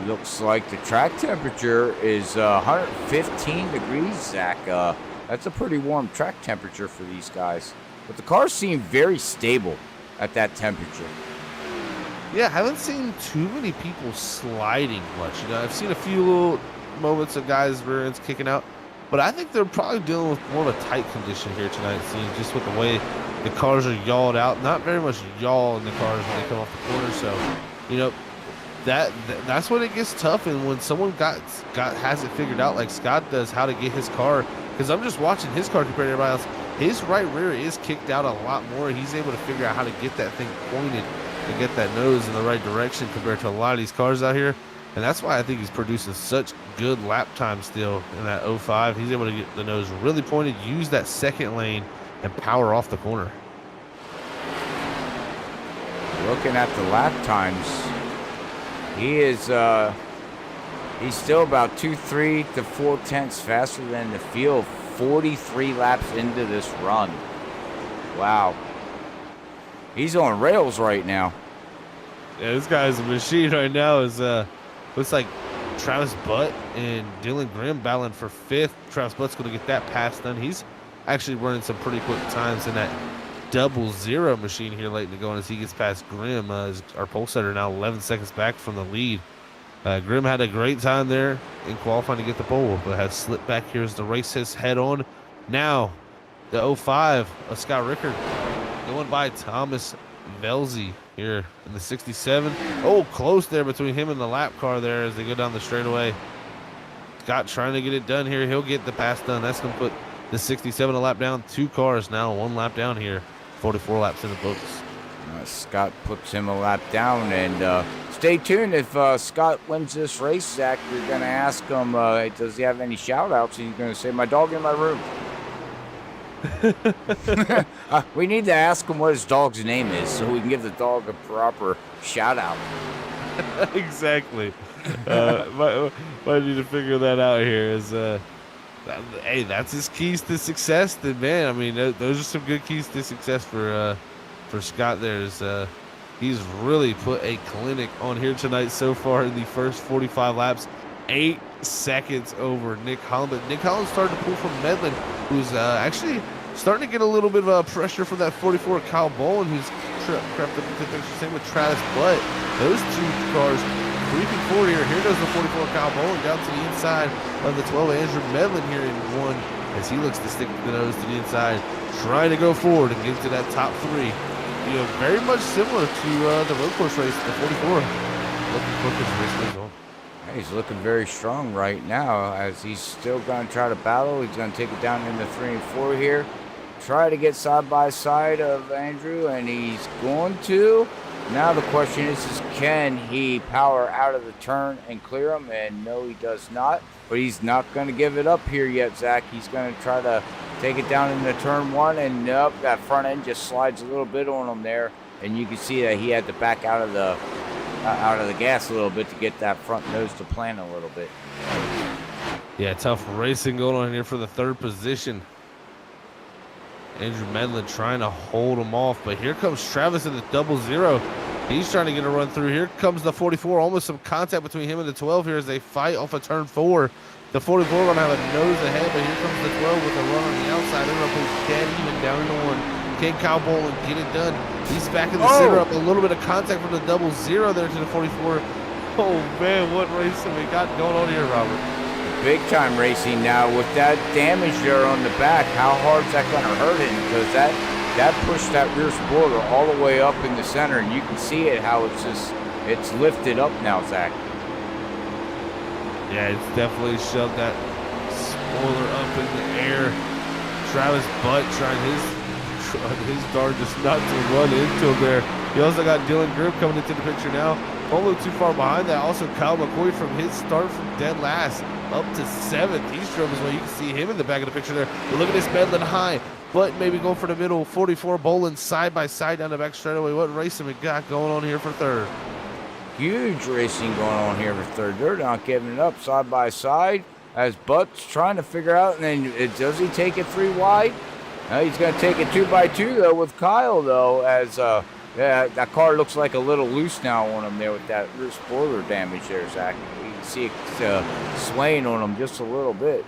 Looks like the track temperature is 115 degrees, Zach. That's a pretty warm track temperature for these guys. But the cars seem very stable at that temperature. Yeah, I haven't seen too many people sliding much. I've seen a few little moments of guys' rear ends kicking out, but I think they're probably dealing with more of a tight condition here tonight, seeing just with the way the cars are yawed out. Not very much yaw in the cars when they come off the corner, so that's when it gets tough. And when someone has it figured out like Scott does, how to get his car, because I'm just watching his car compared to everybody else. His right rear is kicked out a lot more. He's able to figure out how to get that thing pointed and get that nose in the right direction compared to a lot of these cars out here. And that's why I think he's producing such good lap time still in that 05. He's able to get the nose really pointed, use that second lane, and power off the corner. Looking at the lap times, he's still about 2.3 to 0.4 faster than the field. 43 laps into this run. Wow. He's on rails right now. Yeah, this guy's a machine right now. Looks like Travis Butt and Dylan Grimm battling for fifth. Travis Butt's going to get that pass done. He's actually running some pretty quick times in that 00 machine here late in the going as he gets past Grimm. Our pole setter now 11 seconds back from the lead. Grimm had a great time there in qualifying to get the pole, but has slipped back here as the race has head on. Now, the 05 of Scott Rickard going by Thomas Velzy here in the 67. Oh, close there between him and the lap car there as they go down the straightaway. Scott trying to get it done here. He'll get the pass done. That's going to put the 67 a lap down. 2 cars now, 1 lap down here. 44 laps in the books. Scott puts him a lap down, and stay tuned. If Scott wins this race, Zach, you're going to ask him, does he have any shout-outs? And he's going to say, my dog in my room. We need to ask him what his dog's name is so we can give the dog a proper shout-out. Exactly. Might need to figure that out here. Hey, that's his keys to success. Then, man, I mean, those are some good keys to success for Scott there. He's really put a clinic on here tonight so far in the first 45 laps. 8 seconds over Nick Holland. But Nick Holland started to pull from Medlin, who's actually starting to get a little bit of pressure from that 44 Kyle Bowen, who's crept up into the picture. Same with Travis Butt. Those 2 cars creeping forward here. Here goes the 44 Kyle Bowen down to the inside of the 12 Andrew Medlin here in 1 as he looks to stick the nose to the inside, trying to go forward and get to that top 3. Very much similar to the road course race, the 44. Looking quick as the race goes on. He's looking very strong right now as he's still going to try to battle. He's going to take it down into 3 and 4 here. Try to get side by side of Andrew, and he's going to. Now the question is can he power out of the turn and clear him? And no, he does not. But he's not going to give it up here yet, Zach. He's going to try to take it down into turn 1, and nope, that front end just slides a little bit on him there. And you can see that he had to back out of the gas a little bit to get that front nose to plant a little bit. Yeah, tough racing going on here for the 3rd position. Andrew Medlin trying to hold him off, but here comes Travis in the 00. He's trying to get a run through. Here comes the 44. Almost some contact between him and the 12 here as they fight off of turn 4. The 44 going to have a nose ahead, but here comes the 12 with a run on the outside. They're going to push dead even down into 1. Can Kyle Boland get it done? He's back in the center up. A little bit of contact from the 00 there to the 44. Oh, man, what race have we got going on here, Robert? Big time racing now with that damage there on the back. How hard is that going to hurt him? Because that pushed that rear spoiler all the way up in the center, and you can see it how it's lifted up now, Zach. Yeah, it's definitely shoved that spoiler up in the air. Travis Butt trying his darndest not to run into him there. You also got Dylan Grimm coming into the picture now. A little too far behind that. Also, Kyle McCoy from his start from dead last. up to 7th. He's drove as well. You can see him in the back of the picture there. But look at this Medlin high, but maybe go for the middle. 44 Bolin side by side down the back straightaway. What racing we got going on here for 3rd? Huge racing going on here for 3rd. They're not giving it up side by side as Butt's trying to figure out. And then does he take it 3 wide? No, he's going to take it 2 by 2 though with Kyle though, as yeah, that car looks like a little loose now on him there with that rear spoiler damage there, Zach. You can see it swaying on him just a little bit.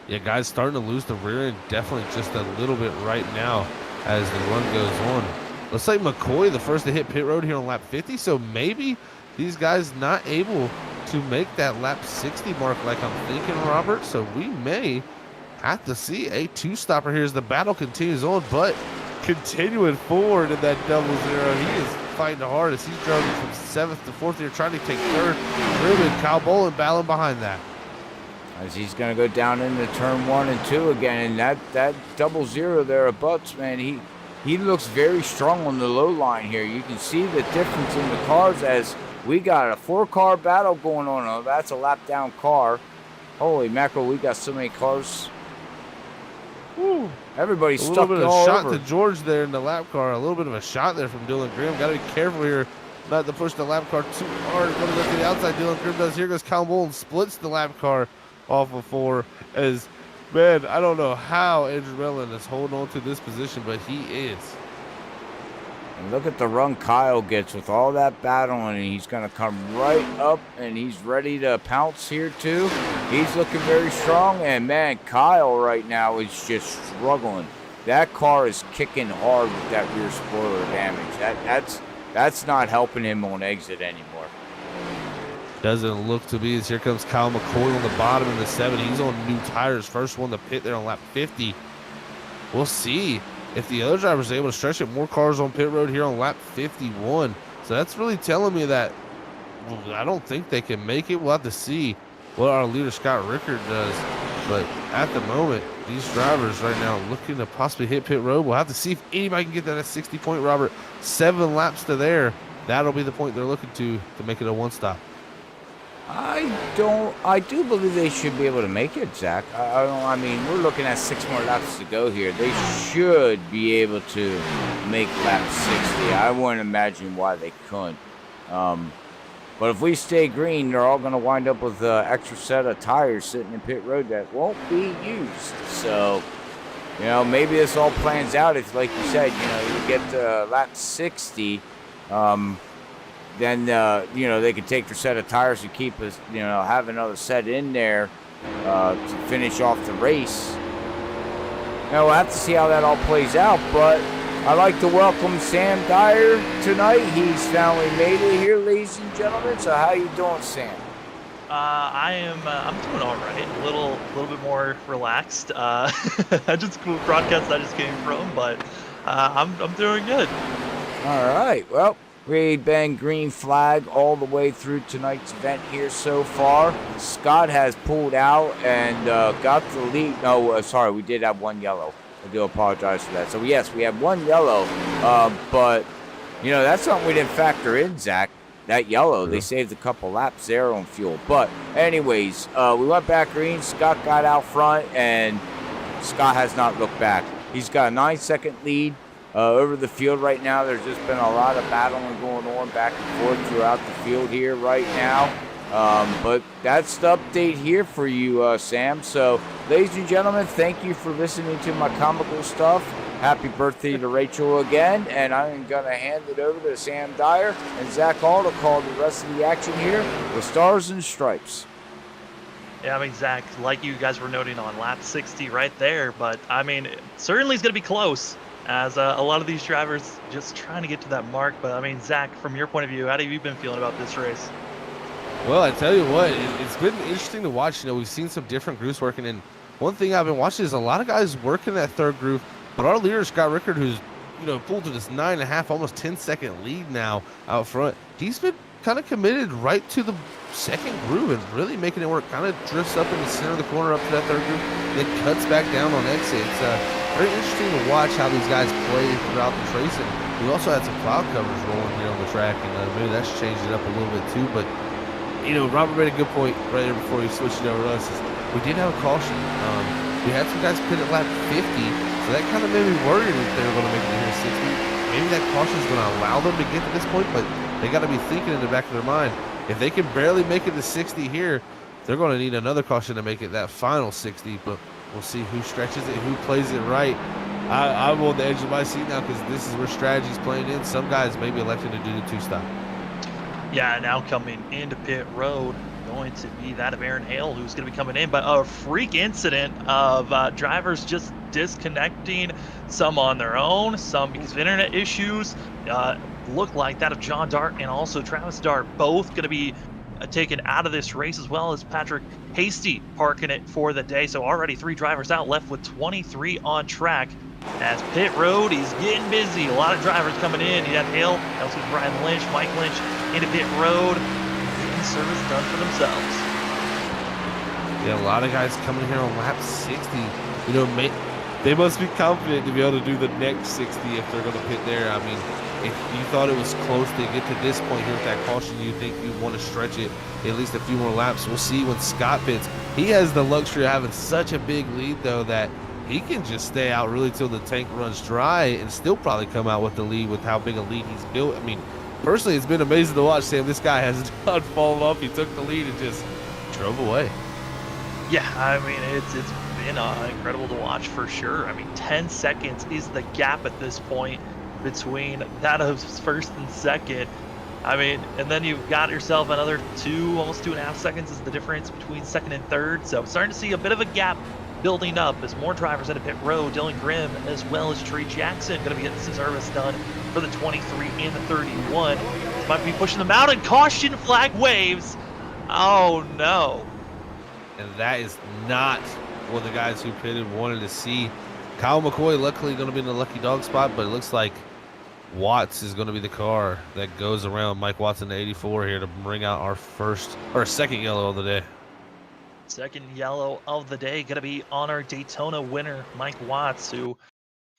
Yeah, guys starting to lose the rear end definitely just a little bit right now as the run goes on. Looks like McCoy the first to hit pit road here on lap 50, so maybe these guys not able to make that lap 60 mark like I'm thinking, Robert, so we may have to see a 2-stopper here as the battle continues on, but continuing forward in that 0-0. He is fighting the hardest. He's driving from 7th to 4th here, trying to take 3rd. Ruben, Kyle Bolin battling behind that. As he's going to go down into turn 1 and 2 again, and that 0-0 there of Butts, man, he looks very strong on the low line here. You can see the difference in the cars as we got a 4-car battle going on. Oh, that's a lap down car. Holy mackerel, we got so many cars. Woo. Everybody's stuck all over. A little bit of shot to George there in the lap car. A little bit of a shot there from Dylan Grimm. Got to be careful here not to push the lap car too hard. Going to go to the outside. Dylan Grimm does. Here goes Kyle Bolin, splits the lap car off of 4. As, man, I don't know how Andrew Mellon is holding on to this position, but he is. And look at the run Kyle gets with all that battle, and he's going to come right up, and he's ready to pounce here too. He's looking very strong, and man, Kyle right now is just struggling. That car is kicking hard with that rear spoiler damage. That's not helping him on exit anymore. Doesn't look to be, as here comes Kyle McCoy on the bottom in the 7. He's on new tires, first one to pit there on lap 50. We'll see if the other drivers are able to stretch it. More cars on pit road here on lap 51. So that's really telling me that I don't think they can make it. We'll have to see what our leader Scott Rickard does. But at the moment, these drivers right now looking to possibly hit pit road. We'll have to see if anybody can get that at 60 point, Robert. 7 laps to there. That'll be the point they're looking to make it a 1-stop. I do believe they should be able to make it, Zach. I mean, we're looking at 6 more laps to go here. They should be able to make lap 60. I wouldn't imagine why they couldn't. But if we stay green, they're all going to wind up with an extra set of tires sitting in pit road that won't be used. So, you know, maybe this all plans out. If, like you said, you know, you get to lap 60, then, you know, they could take their set of tires and keep us, you know, have another set in there to finish off the race. Now, we'll have to see how that all plays out, but I'd like to welcome Sam Dyer tonight. He's finally made it here, ladies and gentlemen. So how you doing, Sam? I'm doing all right. A little bit more relaxed. I just broadcast I just came from, but I'm doing good. All right. Well, we've been green flag all the way through tonight's event here so far. Scott has pulled out and got the lead. No, sorry, we did have 1 yellow. I do apologize for that. So, yes, we have 1 yellow, but, you know, that's something we didn't factor in, Zach. That yellow, they saved a couple laps there on fuel. But, anyways, we went back green. Scott got out front, and Scott has not looked back. He's got a 9-second lead over the field right now. There's just been a lot of battling going on back and forth throughout the field here right now. But that's the update here for you, Sam. So, ladies and gentlemen, thank you for listening to my comical stuff. Happy birthday to Rachel again. And I'm going to hand it over to Sam Dyer and Zach Hall to call the rest of the action here with Stars and Stripes. Yeah, I mean, Zach, like you guys were noting on lap 60 right there, but I mean, it certainly is going to be close as a lot of these drivers just trying to get to that mark. But I mean, Zach, from your point of view, how have you been feeling about this race? Well, I tell you what, it's been interesting to watch. You know, we've seen some different groups working, and one thing I've been watching is a lot of guys working that third group, but our leader, Scott Rickard, who's, you know, pulled to this 9.5, almost 10-second lead now out front, he's been kind of committed right to the second group and really making it work. Kind of drifts up in the center of the corner up to that third group, then cuts back down on exit. It's very interesting to watch how these guys play throughout the race. And we also had some cloud covers rolling here on the track, and maybe that's changed it up a little bit too. But Robert made a good point right there before he switched it over to us. Is we did have a caution. We had some guys pit at lap 50, so that kind of made me worried if they were going to make it to here 60. Maybe that caution is going to allow them to get to this point, but they got to be thinking in the back of their mind, if they can barely make it to 60 here, they're going to need another caution to make it that final 60. But we'll see who stretches it, who plays it right. I'm on the edge of my seat now because this is where strategy's playing in. Some guys may be electing to do the two-stop. Yeah, now coming into pit road, going to be that of Aaron Hale, who's going to be coming in. But a freak incident of drivers just disconnecting, some on their own, some because of internet issues. Look like that of John Dart and also Travis Dart, both going to be taken out of this race, as well as Patrick Hasty parking it for the day. So already 3 drivers out, left with 23 on track. As pit road is getting busy, a lot of drivers coming in. You have Hale, also Brian Lynch, Mike Lynch into pit road, getting service done for themselves. Yeah, a lot of guys coming here on lap 60. They must be confident to be able to do the next 60 if they're going to pit there. I mean, if you thought it was close to get to this point here with that caution, you think you want to stretch it at least a few more laps. We'll see when Scott pits. He has the luxury of having such a big lead, though, that he can just stay out really till the tank runs dry and still probably come out with the lead with how big a lead he's built. I mean, personally, it's been amazing to watch, Sam. This guy has not fallen off. He took the lead and just drove away. Yeah, I mean, it's been incredible to watch for sure. I mean, 10 seconds is the gap at this point between that of first and second. I mean, and then you've got yourself another almost 2.5 seconds is the difference between second and third. So starting to see a bit of a gap building up as more drivers at a pit road. Dylan Grimm as well as Trey Jackson going to be getting some service done for the 23 and the 31. This might be pushing them out, and caution flag waves. Oh no. And that is not what the guys who pitted wanted to see. Kyle McCoy luckily going to be in the lucky dog spot, but it looks like Watts is going to be the car that goes around Mike Watts in the 84 here to bring out our second yellow of the day. Second yellow of the day going to be on our Daytona winner, Mike Watts, who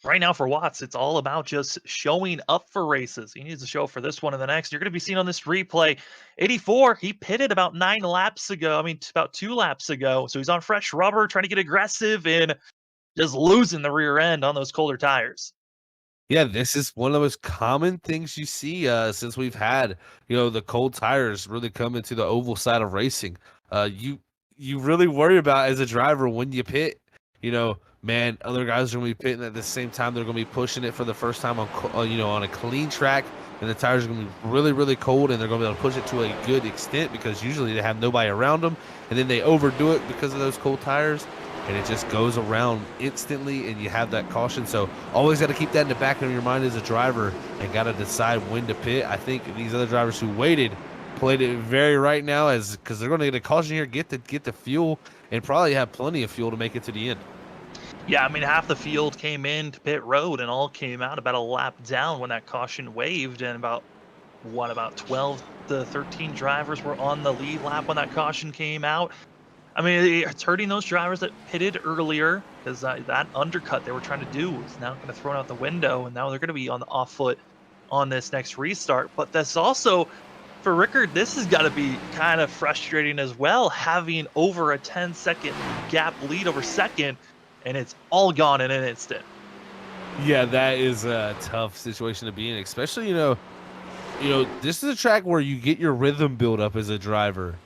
right now for Watts, it's all about just showing up for races. He needs to show for this one and the next. You're going to be seen on this replay. 84, he pitted about 9 laps ago. I mean, about 2 laps ago. So he's on fresh rubber, trying to get aggressive and just losing the rear end on those colder tires. Yeah, this is one of the most common things you see since we've had, the cold tires really come into the oval side of racing. You really worry about as a driver when you pit, man, other guys are going to be pitting at the same time. They're going to be pushing it for the first time on a clean track, and the tires are going to be really, really cold, and they're going to be able to push it to a good extent because usually they have nobody around them, and then they overdo it because of those cold tires, and it just goes around instantly, and you have that caution. So always got to keep that in the back of your mind as a driver and got to decide when to pit. I think these other drivers who waited played it very right now because they're going to get a caution here, get the fuel, and probably have plenty of fuel to make it to the end. Yeah, I mean, half the field came in to pit road and all came out about a lap down when that caution waved, and about 12 to 13 drivers were on the lead lap when that caution came out. I mean, it's hurting those drivers that pitted earlier because that undercut they were trying to do is now going to throw out the window, and now they're going to be on the off foot on this next restart. But that's also, for Rickard, this has got to be kind of frustrating as well, having over a 10-second gap lead over second, and it's all gone in an instant. Yeah, that is a tough situation to be in, especially, this is a track where you get your rhythm build up as a driver.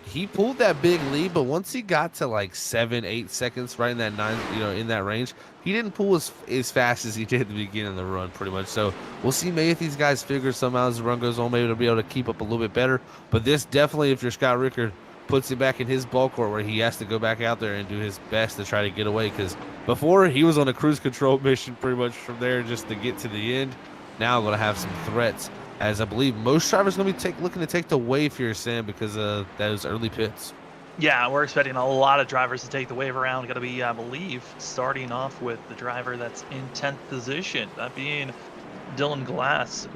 He pulled that big lead, but once he got to like 7-8 seconds, right in that 9, in that range, he didn't pull as fast as he did at the beginning of the run, pretty much. So we'll see maybe if these guys figure somehow as the run goes on, maybe they'll be able to keep up a little bit better. But this definitely, if you're Scott Rickard, puts him back in his ball court where he has to go back out there and do his best to try to get away. Because before, he was on a cruise control mission pretty much from there just to get to the end. Now going to have some threats, as I believe most drivers going to be looking to take the wave here, Sam, because of those early pits. Yeah, we're expecting a lot of drivers to take the wave around. Going to be, I believe, starting off with the driver that's in 10th position, that being Dylan Glass,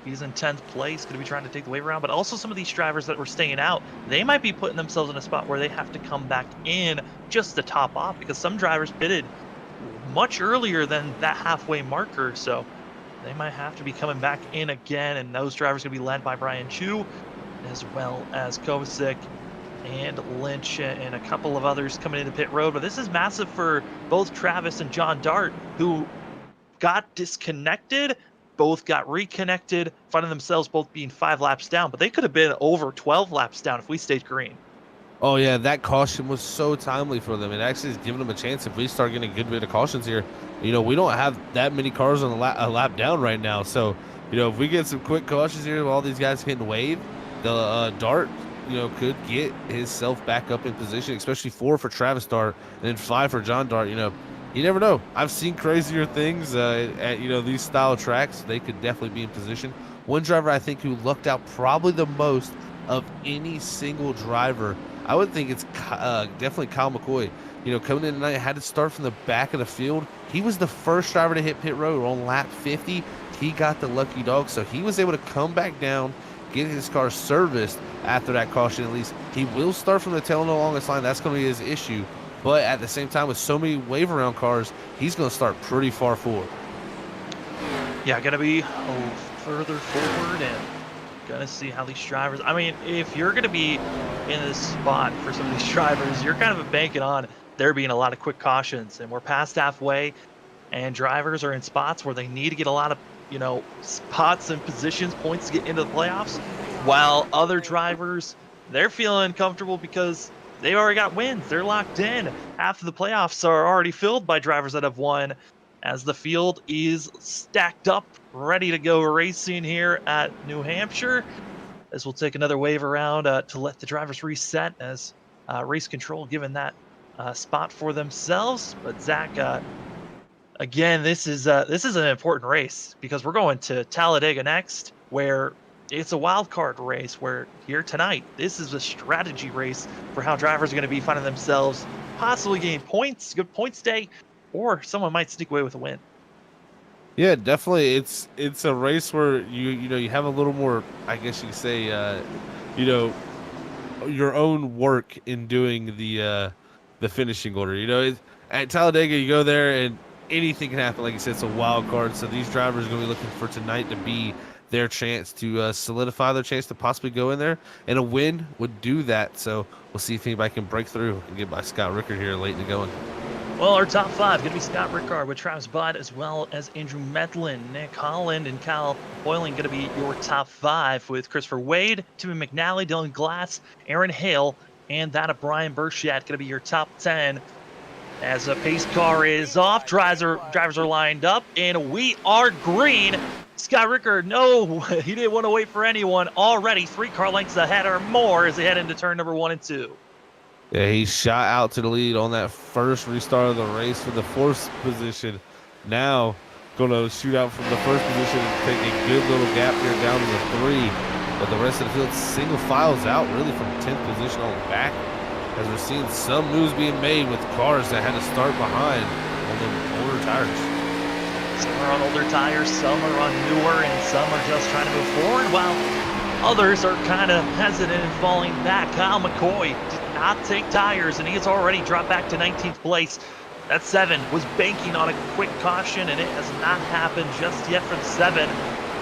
he's in 10th place, going to be trying to take the wave around. But also some of these drivers that were staying out, they might be putting themselves in a spot where they have to come back in just to top off, because some drivers pitted much earlier than that halfway marker. So they might have to be coming back in again, and those drivers going to be led by Brian Chu, as well as Kovacic and Lynch and a couple of others coming into pit road. But this is massive for both Travis and John Dart, who got disconnected, both got reconnected, finding themselves both being 5 laps down. But they could have been over 12 laps down if we stayed green. Oh yeah, that caution was so timely for them. It actually has given them a chance. If we start getting a good bit of cautions here, we don't have that many cars on a lap down right now. So, if we get some quick cautions here, with all these guys hitting wave, the Dart, could get himself back up in position, especially 4 for Travis Dart and then 5 for John Dart. You never know. I've seen crazier things at these style tracks. They could definitely be in position. One driver I think who lucked out probably the most of any single driver, I would think it's definitely Kyle McCoy. Coming in tonight, had to start from the back of the field. He was the first driver to hit pit road on lap 50. He got the lucky dog, so he was able to come back down, get his car serviced after that caution at least. He will start from the tail end of the longest line. That's going to be his issue. But at the same time, with so many wave around cars, he's going to start pretty far forward. Yeah, going to be further forward and going to see how these drivers... I mean, if you're going to be in this spot for some of these drivers, you're kind of banking on there being a lot of quick cautions. And we're past halfway, and drivers are in spots where they need to get a lot of, spots and positions, points to get into the playoffs, while other drivers, they're feeling comfortable because they already got wins. They're locked in. Half of the playoffs are already filled by drivers that have won, as the field is stacked up, ready to go racing here at New Hampshire. As we'll take another wave around to let the drivers reset, as race control given that spot for themselves. But Zach, again, this is an important race because we're going to Talladega next, where it's a wild card race, where here tonight, this is a strategy race for how drivers are going to be finding themselves possibly getting points, good points day, or someone might sneak away with a win. Yeah, definitely. It's a race where you have a little more, I guess you could say, your own work in doing the finishing order. At Talladega, you go there and anything can happen. Like you said, it's a wild card. So these drivers are going to be looking for tonight to be their chance to solidify their chance to possibly go in there, and a win would do that. So we'll see if anybody can break through and get by Scott Rickard here late in the going. Well, our top 5 going to be Scott Rickard with Travis Butt, as well as Andrew Medlin, Nick Holland, and Kyle Boylan going to be your top 5, with Christopher Wade, Timmy McNally, Dylan Glass, Aaron Hale, and that of Brian Burchett going to be your top 10. As a pace car is off, drivers are lined up, and we are green. Scott Rickard, no, he didn't want to wait for anyone. Already 3 car lengths ahead or more as they head into turn number 1 and 2. Yeah, he shot out to the lead on that first restart of the race for the 4th position. Now going to shoot out from the 1st position and take a good little gap here down to the 3. But the rest of the field single files out really from 10th position on back, as we're seeing some moves being made with cars that had to start behind on the older tires. Some are on older tires, some are on newer, and some are just trying to move forward, while others are kind of hesitant and falling back. Kyle McCoy did not take tires, and he has already dropped back to 19th place. That 7 was banking on a quick caution, and it has not happened just yet for the 7.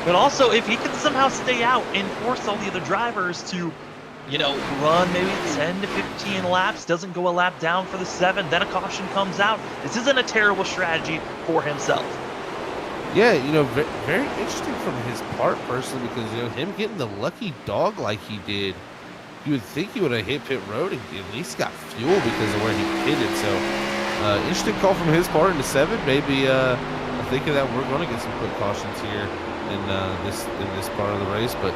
But also, if he could somehow stay out and force all the other drivers to, run maybe 10 to 15 laps, doesn't go a lap down for the 7, then a caution comes out. This isn't a terrible strategy for himself. Yeah, very interesting from his part personally, because him getting the lucky dog like he did, you would think he would have hit pit road and at least got fuel because of where he pitted. So interesting call from his part in the 7. Maybe thinking that we're going to get some quick cautions here in this part of the race, but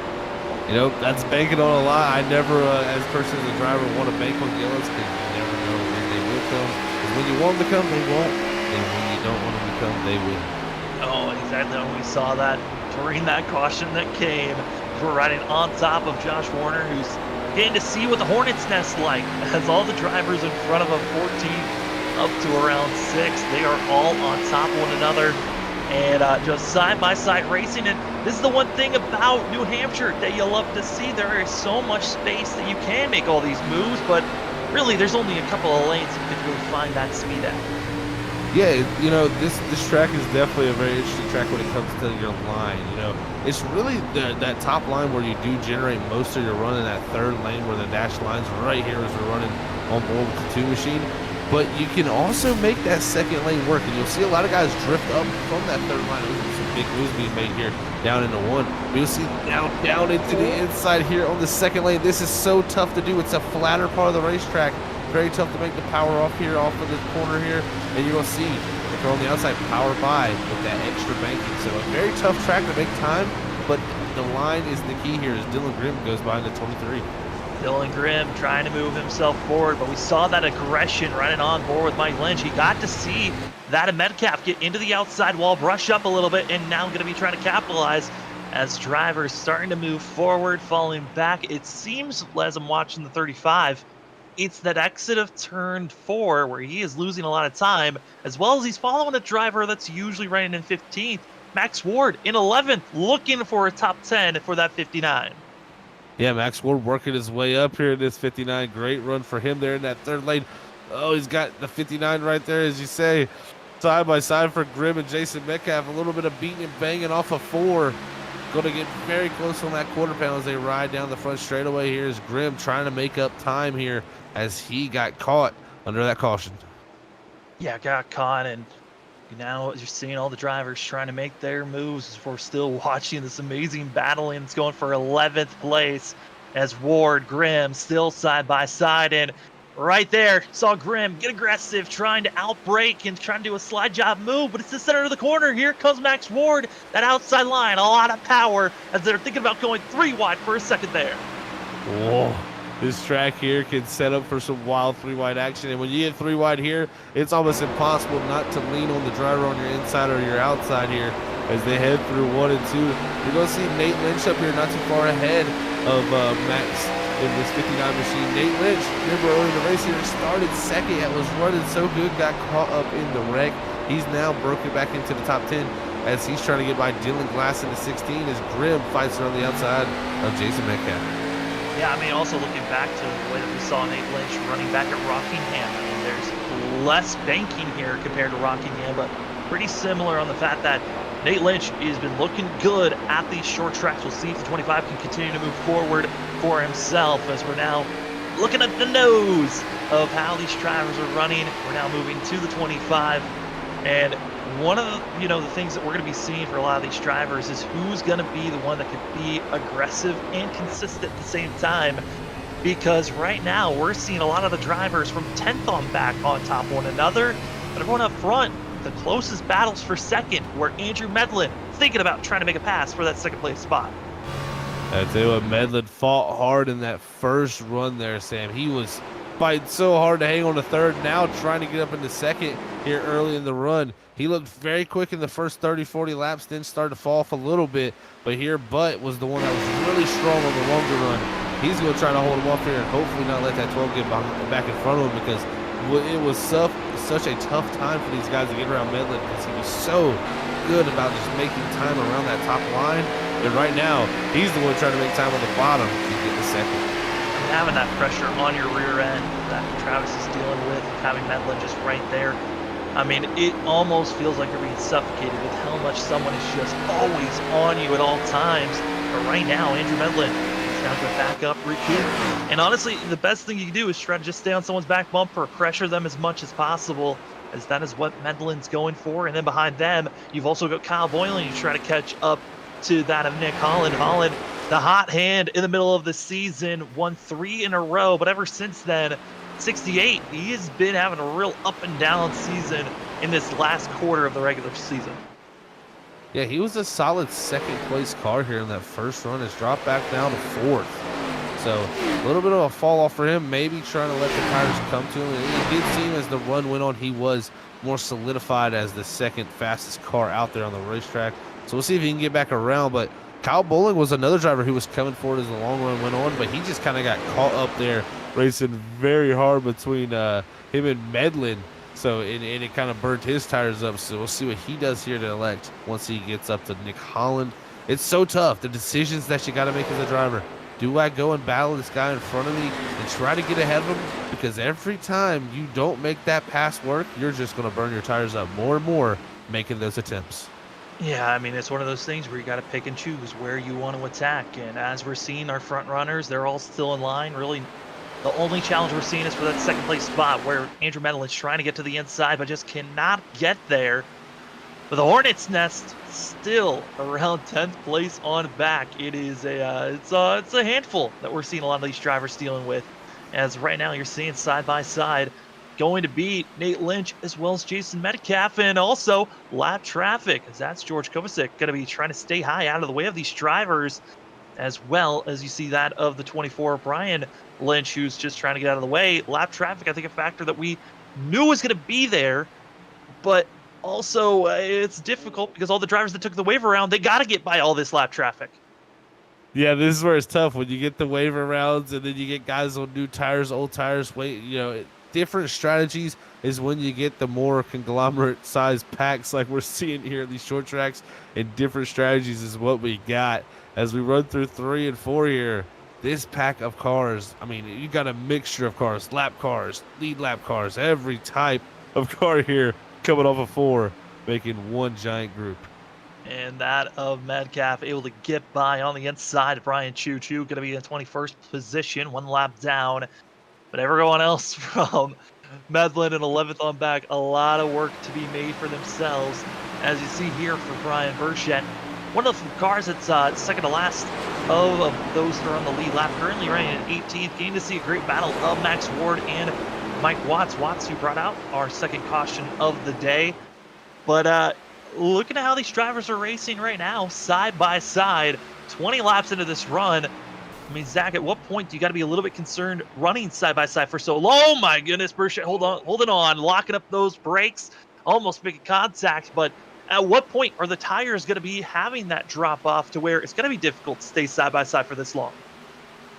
that's banking on a lot. I never, as a person, as a driver, want to bank on yellows because you never know when they will come. Because when you want them to come, they won't, and when you don't want them to come, they will. Oh, exactly. We saw that during that caution that came. We're riding on top of Josh Warner, who's getting to see what the Hornets nest like, as all the drivers in front of him, 14 up to around 6, they are all on top of one another and just side-by-side racing. And this is the one thing about New Hampshire that you love to see. There is so much space that you can make all these moves, but really there's only a couple of lanes you can really find that speed at. Yeah, you know, this track is definitely a very interesting track when it comes to your line. You know, it's really that top line where you do generate most of your run in that third lane where the dash line's right here as we're running on board with the two machine. But you can also make that second lane work, and you'll see a lot of guys drift up from that third line. There's some big moves being made here down into one. But you'll see now down into the inside here on the second lane. This is so tough to do. It's a flatter part of the racetrack. Very tough to make the power off here, off of this corner here. And you're going to see, if you're on the outside, power by with that extra banking. So a very tough track to make time, but the line is the key here as Dylan Grimm goes by into 23. Dylan Grimm trying to move himself forward, but we saw that aggression running on board with Mike Lynch. He got to see that Metcalf get into the outside wall, brush up a little bit, and now going to be trying to capitalize as drivers starting to move forward, falling back. It seems, as I'm watching the 35, it's that exit of turn 4 where he is losing a lot of time, as well as he's following a driver that's usually running in 15th. Max Ward in 11th, looking for a top 10 for that 59. Yeah, Max Ward working his way up here in this 59. Great run for him there in that third lane. Oh, he's got the 59 right there, as you say. Side by side for Grimm and Jason Metcalf. A little bit of beating and banging off of 4. Going to get very close on that quarter panel as they ride down the front straightaway. Here's Grimm trying to make up time here as he got caught under that caution. Yeah, got caught, and now you're seeing all the drivers trying to make their moves. We're still watching this amazing battling. It's going for 11th place as Ward, Grimm still side by side. And right there, saw Grimm get aggressive, trying to outbrake and trying to do a slide job move, but it's the center of the corner. Here comes Max Ward, that outside line, a lot of power as they're thinking about going 3 wide for a second there. Whoa. This track here can set up for some wild 3-wide action. And when you get 3 wide here, it's almost impossible not to lean on the driver on your inside or your outside here as they head through 1 and 2. You're going to see Nate Lynch up here not too far ahead of Max in this 59 machine. Nate Lynch, remember earlier in the race here, started second. It was running so good, got caught up in the wreck. He's now broken back into the top 10 as he's trying to get by Dylan Glass into 16 as Grimm fights around the outside of Jason Metcalf. Yeah, I mean, also looking back to the way that we saw Nate Lynch running back at Rockingham, I mean, there's less banking here compared to Rockingham, but pretty similar on the fact that Nate Lynch has been looking good at these short tracks. We'll see if the 25 can continue to move forward for himself as we're now looking at the nose of how these drivers are running. We're now moving to the 25, and one of the, the things that we're going to be seeing for a lot of these drivers is who's going to be the one that can be aggressive and consistent at the same time. Because right now we're seeing a lot of the drivers from 10th on back on top of one another, but everyone up front, the closest battles for second, where Andrew Medlin thinking about trying to make a pass for that second place spot. I tell you what, Medlin fought hard in that first run there, Sam. He was fighting so hard to hang on to third, now trying to get up into second here early in the run. He looked very quick in the first 30, 40 laps, then started to fall off a little bit. But here, Butt was the one that was really strong on the longer run. He's going to try to hold him off here and hopefully not let that 12 get back in front of him, because it was such a tough time for these guys to get around Medlin because he was so good about just making time around that top line. And right now, he's the one trying to make time on the bottom to get the second. Having that pressure on your rear end that Travis is dealing with, having Medlin just right there, I mean, it almost feels like you're being suffocated with how much someone is just always on you at all times. But right now, Andrew Medlin is now going to back up, recoup. And honestly, the best thing you can do is try to just stay on someone's back bumper, pressure them as much as possible, as that is what Medlin's going for. And then behind them, you've also got Kyle Boylan. You try to catch up to that of Nick Holland. Holland, the hot hand in the middle of the season, won 3 in a row, but ever since then, 68, he has been having a real up and down season in this last quarter of the regular season. Yeah, he was a solid second place car here in that first run. Has dropped back down to 4th. So a little bit of a fall off for him, maybe trying to let the tires come to him. And it did seem as the run went on, he was more solidified as the second fastest car out there on the racetrack. So we'll see if he can get back around. But Kyle Bowling was another driver who was coming forward as the long run went on, but he just kind of got caught up there racing very hard between him and Medlin. So it kind of burnt his tires up. So we'll see what he does here to elect once he gets up to Nick Holland. It's so tough, the decisions that you got to make as a driver. Do I go and battle this guy in front of me and try to get ahead of him? Because every time you don't make that pass work, you're just going to burn your tires up more and more making those attempts. Yeah, I mean, it's one of those things where you got to pick and choose where you want to attack. And as we're seeing our front runners, they're all still in line. Really, the only challenge we're seeing is for that second place spot where Andrew Medelin's trying to get to the inside, but just cannot get there. But the Hornet's Nest still around 10th place on back. It is it's a handful that we're seeing a lot of these drivers dealing with. As right now you're seeing side by side going to be Nate Lynch as well as Jason Metcalf, and also lap traffic, as that's George Kovacic going to be trying to stay high out of the way of these drivers, as well as you see that of the 24 Brian Lynch, who's just trying to get out of the way. Lap traffic, I think, a factor that we knew was going to be there, but also it's difficult because all the drivers that took the wave around, they got to get by all this lap traffic. Yeah, this is where it's tough when you get the waiver rounds and then you get guys on new tires, old tires. Different strategies is when you get the more conglomerate size packs like we're seeing here at these short tracks, and different strategies is what we got as we run through 3 and 4 here. This pack of cars, I mean, you got a mixture of cars, lap cars, lead lap cars, every type of car here coming off of 4, making one giant group. And that of Metcalf able to get by on the inside. Brian Choo Choo going to be in 21st position, 1 lap down. But everyone else from Medlin and 11th on back, a lot of work to be made for themselves. As you see here for Brian Burchett, one of the cars that's second to last of those that are on the lead lap, currently running at 18th. Getting to see a great battle of Max Ward and Mike Watts. Watts, who brought out our second caution of the day. But looking at how these drivers are racing right now, side by side, 20 laps into this run. I mean, Zach, at what point do you got to be a little bit concerned running side by side for so long? Oh my goodness, Burchett, holding on, locking up those brakes, almost making contact. But at what point are the tires going to be having that drop off to where it's going to be difficult to stay side by side for this long?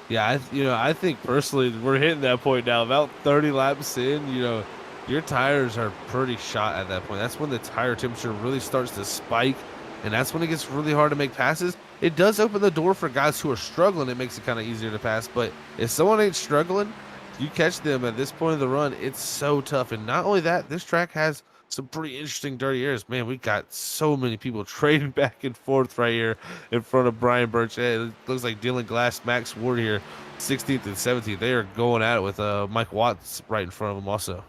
Yeah, I think personally we're hitting that point now. About 30 laps in, your tires are pretty shot at that point. That's when the tire temperature really starts to spike, and that's when it gets really hard to make passes. It does open the door for guys who are struggling. It makes it kind of easier to pass. But if someone ain't struggling, you catch them at this point of the run, it's so tough. And not only that, this track has some pretty interesting dirty areas. Man, we got so many people trading back and forth right here in front of Brian Birch. It looks like Dylan Glass, Max Ward here, 16th and 17th. They are going at it with Mike Watts right in front of them also.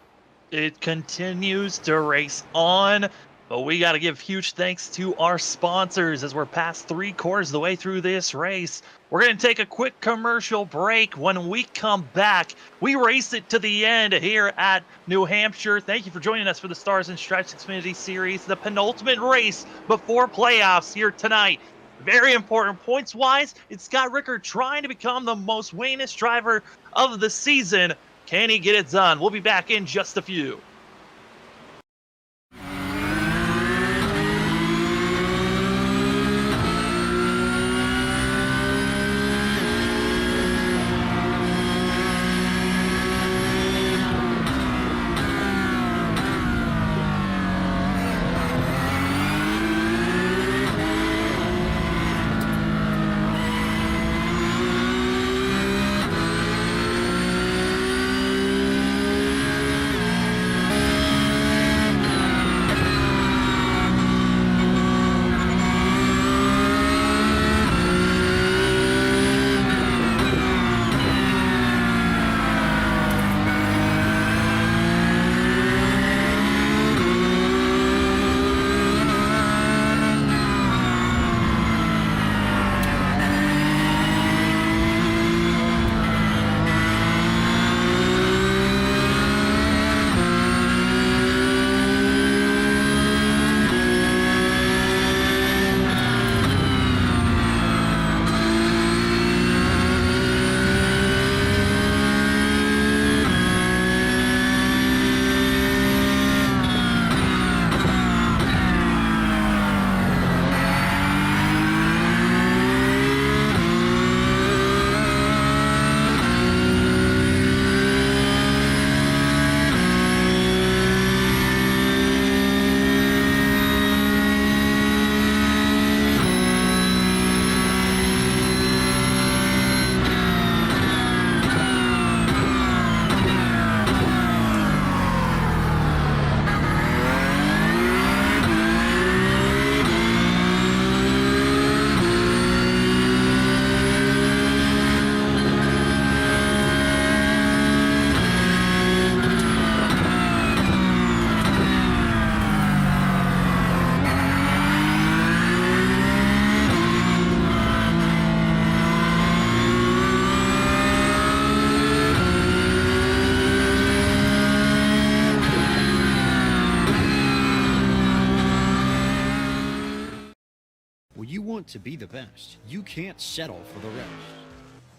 It continues to race on, but we got to give huge thanks to our sponsors as we're past 3/4 of the way through this race. We're going to take a quick commercial break. When we come back, we race it to the end here at New Hampshire. Thank you for joining us for the Stars and Stripes Xfinity Series, the penultimate race before playoffs here tonight. Very important points-wise, it's Scott Rickard trying to become the most winningest driver of the season. Can he get it done? We'll be back in just a few. want to be the best, you can't settle for the rest.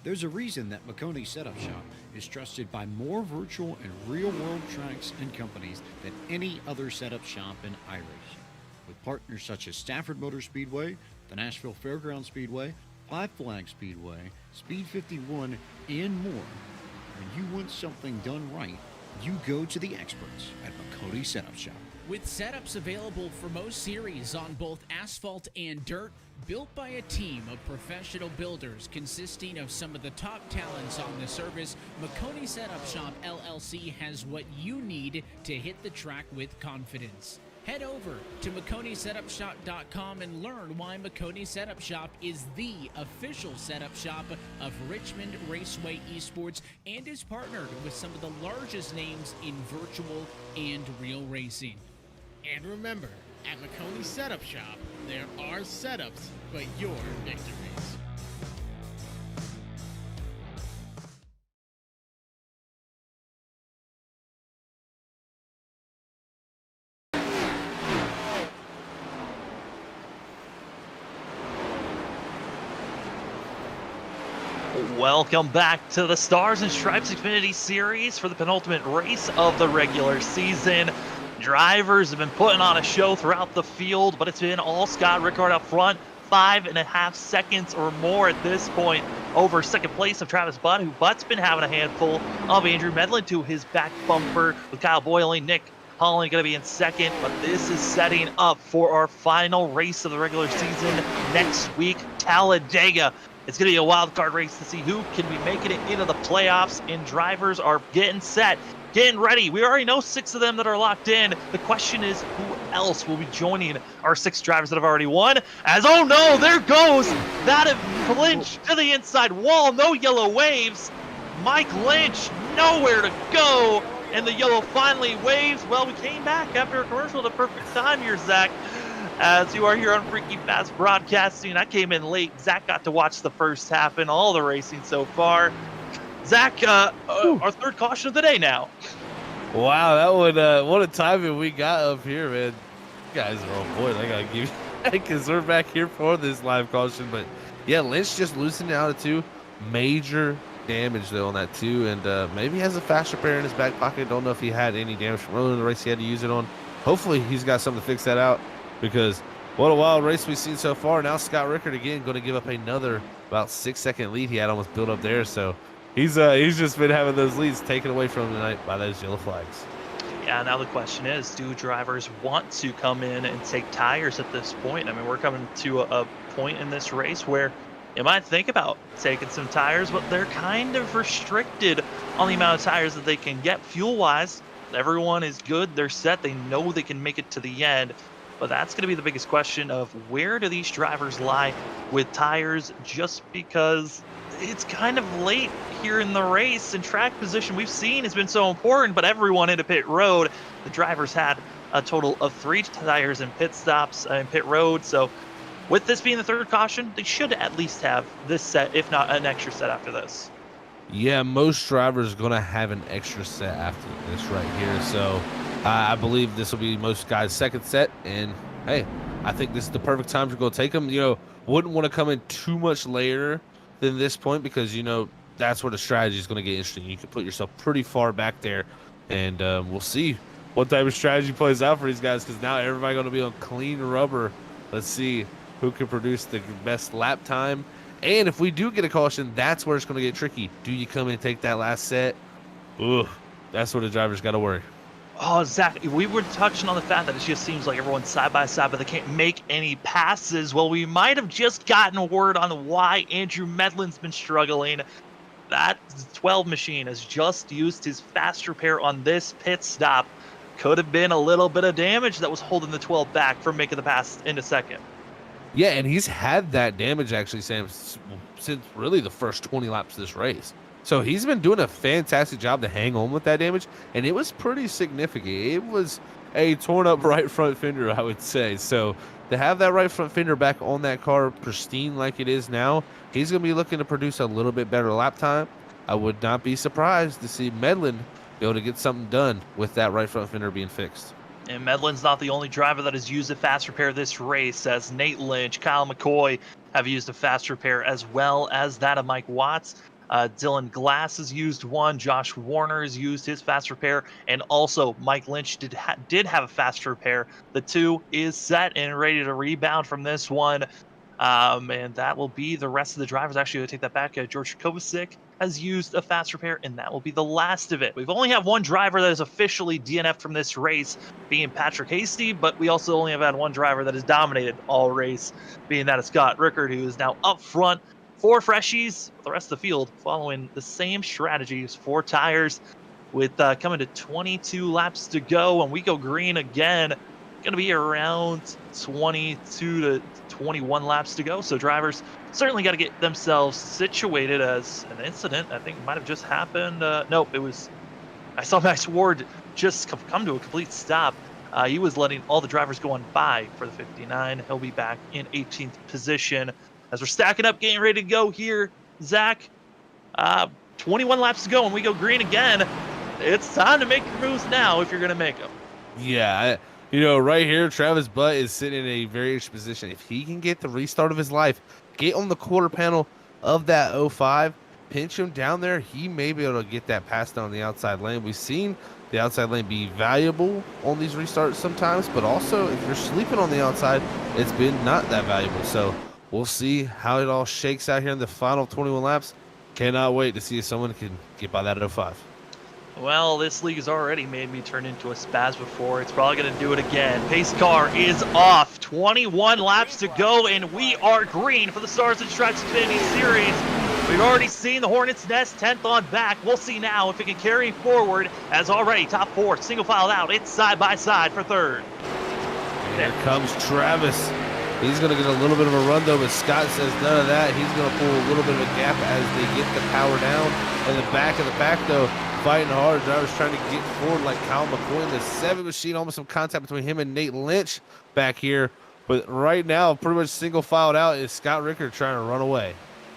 There's a reason that Makoni Setup Shop is trusted by more virtual and real-world tracks and companies than any other setup shop in iRacing. With partners such as Stafford Motor Speedway, the Nashville Fairground Speedway, Five Flag Speedway, Speed 51, and more. When you want something done right, you go to the experts at Makoni Setup Shop. With setups available for most series on both asphalt and dirt, built by a team of professional builders consisting of some of the top talents on the service, Makoni Setup Shop LLC has what you need to hit the track with confidence. Head over to MakoniSetupShop.com and learn why Makoni Setup Shop is the official setup shop of Richmond Raceway Esports and is partnered with some of the largest names in virtual and real racing. And remember, at Makoni Setup Shop, there are setups, but your victories. Welcome back to the Stars and Stripes Xfinity Series for the penultimate race of the regular season. Drivers have been putting on a show throughout the field, but it's been all Scott Rickard up front, 5.5 seconds or more at this point over second place of Travis Butt, who Butt's been having a handful of Andrew Medlin to his back bumper with Kyle Boyling. Nick Holland going to be in second, but this is setting up for our final race of the regular season next week, Talladega. It's going to be a wild card race to see who can be making it into the playoffs, and drivers are getting set, getting ready. We already know 6 of them that are locked in. The question is, who else will be joining our 6 drivers that have already won? As, oh no, there goes that clinch to the inside wall. No yellow waves. Mike Lynch, nowhere to go. And the yellow finally waves. Well, we came back after a commercial at a perfect time here, Zach. As you are here on Freaky Fast Broadcasting, I came in late. Zach got to watch the first half and all the racing so far. Zach, our third caution of the day now. Wow, that one, what a timing we got up here, man. You guys are on board. I gotta give you because we're back here for this live caution. But yeah, Lynch just loosening out of 2. Major damage though on that 2, and maybe he has a fast repair in his back pocket. Don't know if he had any damage from earlier in the race he had to use it on. Hopefully he's got something to fix that out, because what a wild race we've seen so far. Now Scott Rickard again going to give up another about 6-second lead. He had almost built up there, so he's just been having those leads taken away from him tonight by those yellow flags. Yeah, now the question is, do drivers want to come in and take tires at this point? I mean, we're coming to a point in this race where you might think about taking some tires, but they're kind of restricted on the amount of tires that they can get fuel-wise. Everyone is good. They're set. They know they can make it to the end. But that's going to be the biggest question of where do these drivers lie with tires, just because it's kind of late here in the race, and track position we've seen has been so important, but everyone into pit road. The drivers had a total of 3 tires in pit stops in pit road. So with this being the third caution, they should at least have this set, if not an extra set after this. Yeah, most drivers are going to have an extra set after this right here. So I believe this will be most guys' second set. And, hey, I think this is the perfect time to go take them. You know, wouldn't want to come in too much later than this point, because, you know, that's where the strategy is going to get interesting. You can put yourself pretty far back there, and we'll see what type of strategy plays out for these guys, because now everybody going to be on clean rubber. Let's see who can produce the best lap time. And if we do get a caution, that's where it's going to get tricky. Do you come in and take that last set? Ugh, that's where the driver's got to worry. Oh, Zach, we were touching on the fact that it just seems like everyone's side by side, but they can't make any passes. Well, we might have just gotten word on why Andrew Medlin's been struggling. That 12 machine has just used his fast repair on this pit stop. Could have been a little bit of damage that was holding the 12 back from making the pass into second. Yeah, and he's had that damage, actually, Sam, since really the first 20 laps of this race. So he's been doing a fantastic job to hang on with that damage, and it was pretty significant. It was a torn-up right front fender, I would say. So to have that right front fender back on that car pristine like it is now, he's going to be looking to produce a little bit better lap time. I would not be surprised to see Medlin be able to get something done with that right front fender being fixed. And Medlin's not the only driver that has used a fast repair this race, as Nate Lynch, Kyle McCoy have used a fast repair, as well as that of Mike Watts. Dylan Glass has used one. Josh Warner has used his fast repair, and also Mike Lynch did have a fast repair. The 2 is set and ready to rebound from this one. And that will be the rest of the drivers. Actually, I'll take that back. George Kovacic has used a fast repair, and that will be the last of it. We've only have one driver that is officially DNF'd from this race, being Patrick Hasty, but we also only have had one driver that has dominated all race, being that of Scott Rickard, who is now up front. 4 freshies, the rest of the field following the same strategies. 4 tires with coming to 22 laps to go, and we go green again. Going to be around 22 to 21 laps to go. So drivers certainly got to get themselves situated, as an incident I think might have just happened. Nope, I saw Max Ward just come to a complete stop. He was letting all the drivers go on by for the 59. He'll be back in 18th position as we're stacking up, getting ready to go here. Zach, 21 laps to go and we go green again. It's time to make your moves now if you're going to make them. Yeah, right here, Travis Butt is sitting in a very interesting position. If he can get the restart of his life, get on the quarter panel of that 05, pinch him down there, he may be able to get that pass down the outside lane. We've seen the outside lane be valuable on these restarts sometimes, but also if you're sleeping on the outside, it's been not that valuable. So we'll see how it all shakes out here in the final 21 laps. Cannot wait to see if someone can get by that 05. Well, this league has already made me turn into a spaz before. It's probably going to do it again. Pace car is off. 21 laps to go, and we are green for the Stars and Stripes Xfinity Series. We've already seen the Hornets' Nest 10th on back. We'll see now if it can carry forward, as already top 4 single filed out. It's side by side for 3rd. Here comes Travis. He's going to get a little bit of a run, though, but Scott says none of that. He's going to pull a little bit of a gap as they get the power down. In the back of the pack, though, fighting hard. Drivers trying to get forward like Kyle McCoy in the 7 machine. Almost some contact between him and Nate Lynch back here. But right now, pretty much single filed out is Scott Rickard trying to run away.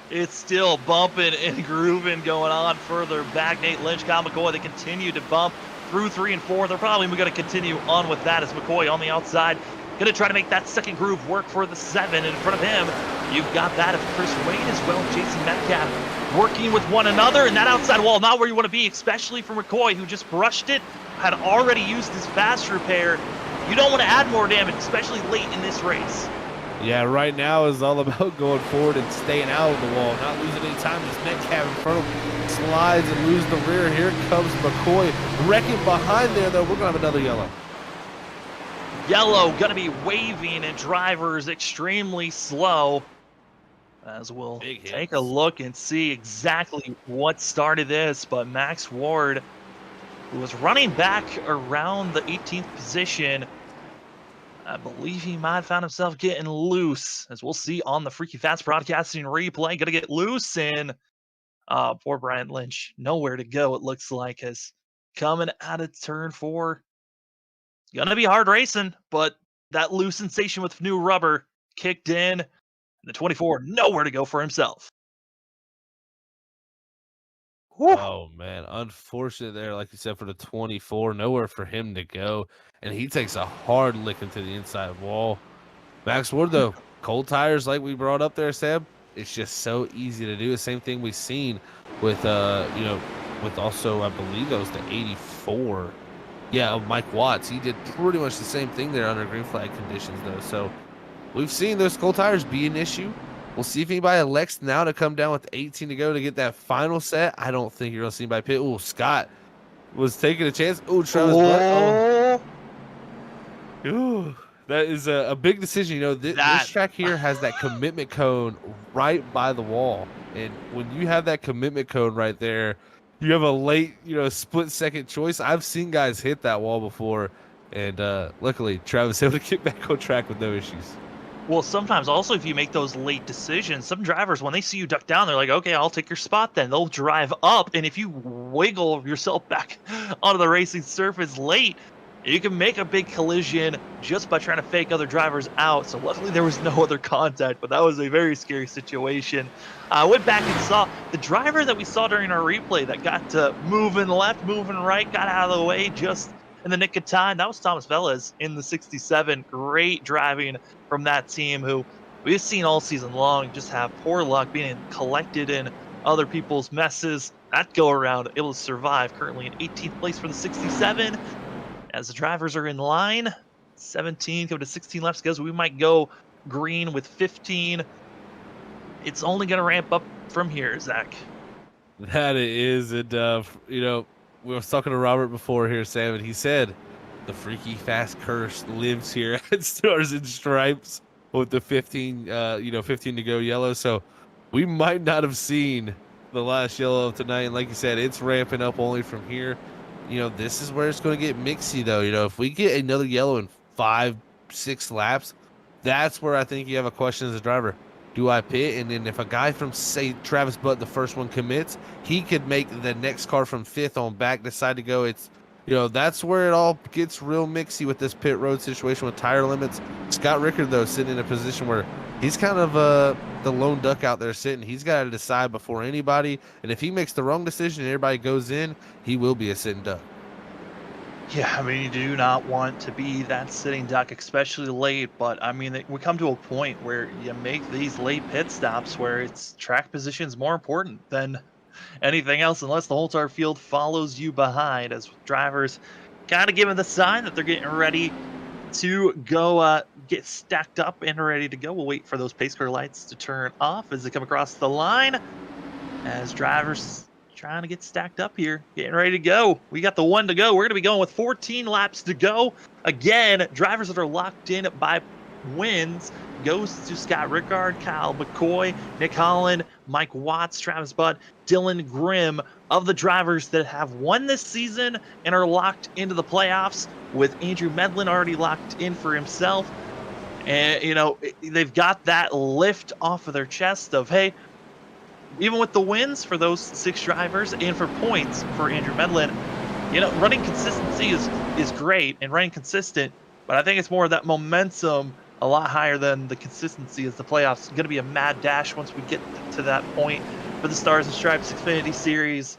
It's still bumping and grooving going on further back. Nate Lynch, Kyle McCoy, they continue to bump through 3 and 4. They're probably going to continue on with that as McCoy on the outside. Going to try to make that second groove work for the 7. In front of him, you've got that of Chris Wayne as well, Jason Metcalf, working with one another. And that outside wall, not where you want to be, especially for McCoy, who just brushed it, had already used his fast repair. You don't want to add more damage, especially late in this race. Yeah, right now is all about going forward and staying out of the wall, not losing any time. This Metcalf in front of him slides and loses the rear. Here comes McCoy wrecking behind there, though. We're going to have another yellow. Yellow going to be waving, and drivers extremely slow, as we'll take a look and see exactly what started this. But Max Ward, who was running back around the 18th position, I believe he might have found himself getting loose, as we'll see on the Freaky Fast Broadcasting replay. Going to get loose, and poor Brian Lynch, nowhere to go, it looks like, as coming out of turn 4. Gonna be hard racing, but that loose sensation with new rubber kicked in, and the 24 nowhere to go for himself. Whew. Oh, man. Unfortunate there, like you said, for the 24. Nowhere for him to go. And he takes a hard lick into the inside wall. Max Ward, though, cold tires like we brought up there, Seb. It's just so easy to do. The same thing we've seen with, with also, I believe that was the 84. Yeah, of Mike Watts. He did pretty much the same thing there under green flag conditions, though. So we've seen those cold tires be an issue. We'll see if anybody elects now to come down with 18 to go to get that final set. I don't think you're going to see anybody pit. Oh, Scott was taking a chance. Oh, Travis. Ooh, that is a big decision. This track here has that commitment cone right by the wall. And when you have that commitment cone right there, you have a late, split-second choice. I've seen guys hit that wall before, and luckily, Travis able to get back on track with no issues. Well, sometimes also if you make those late decisions, some drivers, when they see you duck down, they're like, okay, I'll take your spot then. They'll drive up, and if you wiggle yourself back onto the racing surface late, you can make a big collision just by trying to fake other drivers out. So luckily there was no other contact, but that was a very scary situation. I went back and saw the driver that we saw during our replay that got to moving left, moving right, got out of the way just in the nick of time. That was Thomas Velez in the 67. Great driving from that team who we've seen all season long just have poor luck being collected in other people's messes. That go around able to survive, currently in 18th place for the 67. As the drivers are in line, 17 coming to 16 laps to go, so we might go green with 15. It's only going to ramp up from here, Zach. That it is, and you know, we were talking to Robert before here, Sam, and he said the Freaky Fast curse lives here at Stars and Stripes with the 15, 15 to go yellow. So we might not have seen the last yellow of tonight. And like you said, it's ramping up only from here. You know, this is where it's going to get mixy, though. You know, if we get another yellow in 5-6 laps, that's where I think you have a question as a driver. Do I pit? And then if a guy from, say, Travis Butt, the first one commits, he could make the next car from 5th on back decide to go. It's, you know, that's where it all gets real mixy with this pit road situation with tire limits. Scott Rickard, though, sitting in a position where he's kind of the lone duck out there sitting. He's got to decide before anybody. And if he makes the wrong decision and everybody goes in, he will be a sitting duck. Yeah, I mean, you do not want to be that sitting duck, especially late. But, I mean, we come to a point where you make these late pit stops where it's track position is more important than anything else, unless the whole entire field follows you behind, as drivers kind of giving the sign that they're getting ready to go get stacked up and ready to go. We'll wait for those pace car lights to turn off as they come across the line, as drivers trying to get stacked up here, getting ready to go. We got the 1 to go. We're going to be going with 14 laps to go. Again, drivers that are locked in by wins goes to Scott Rickard, Kyle McCoy, Nick Holland, Mike Watts, Travis Butt, Dylan Grimm. Of the drivers that have won this season and are locked into the playoffs, with Andrew Medlin already locked in for himself. And, you know, they've got that lift off of their chest of, hey, even with the wins for those 6 drivers and for points for Andrew Medlin, you know, running consistency is great and running consistent, but I think it's more of that momentum a lot higher than the consistency as the playoffs. It's going to be a mad dash once we get to that point for the Stars and Stripes Xfinity Series.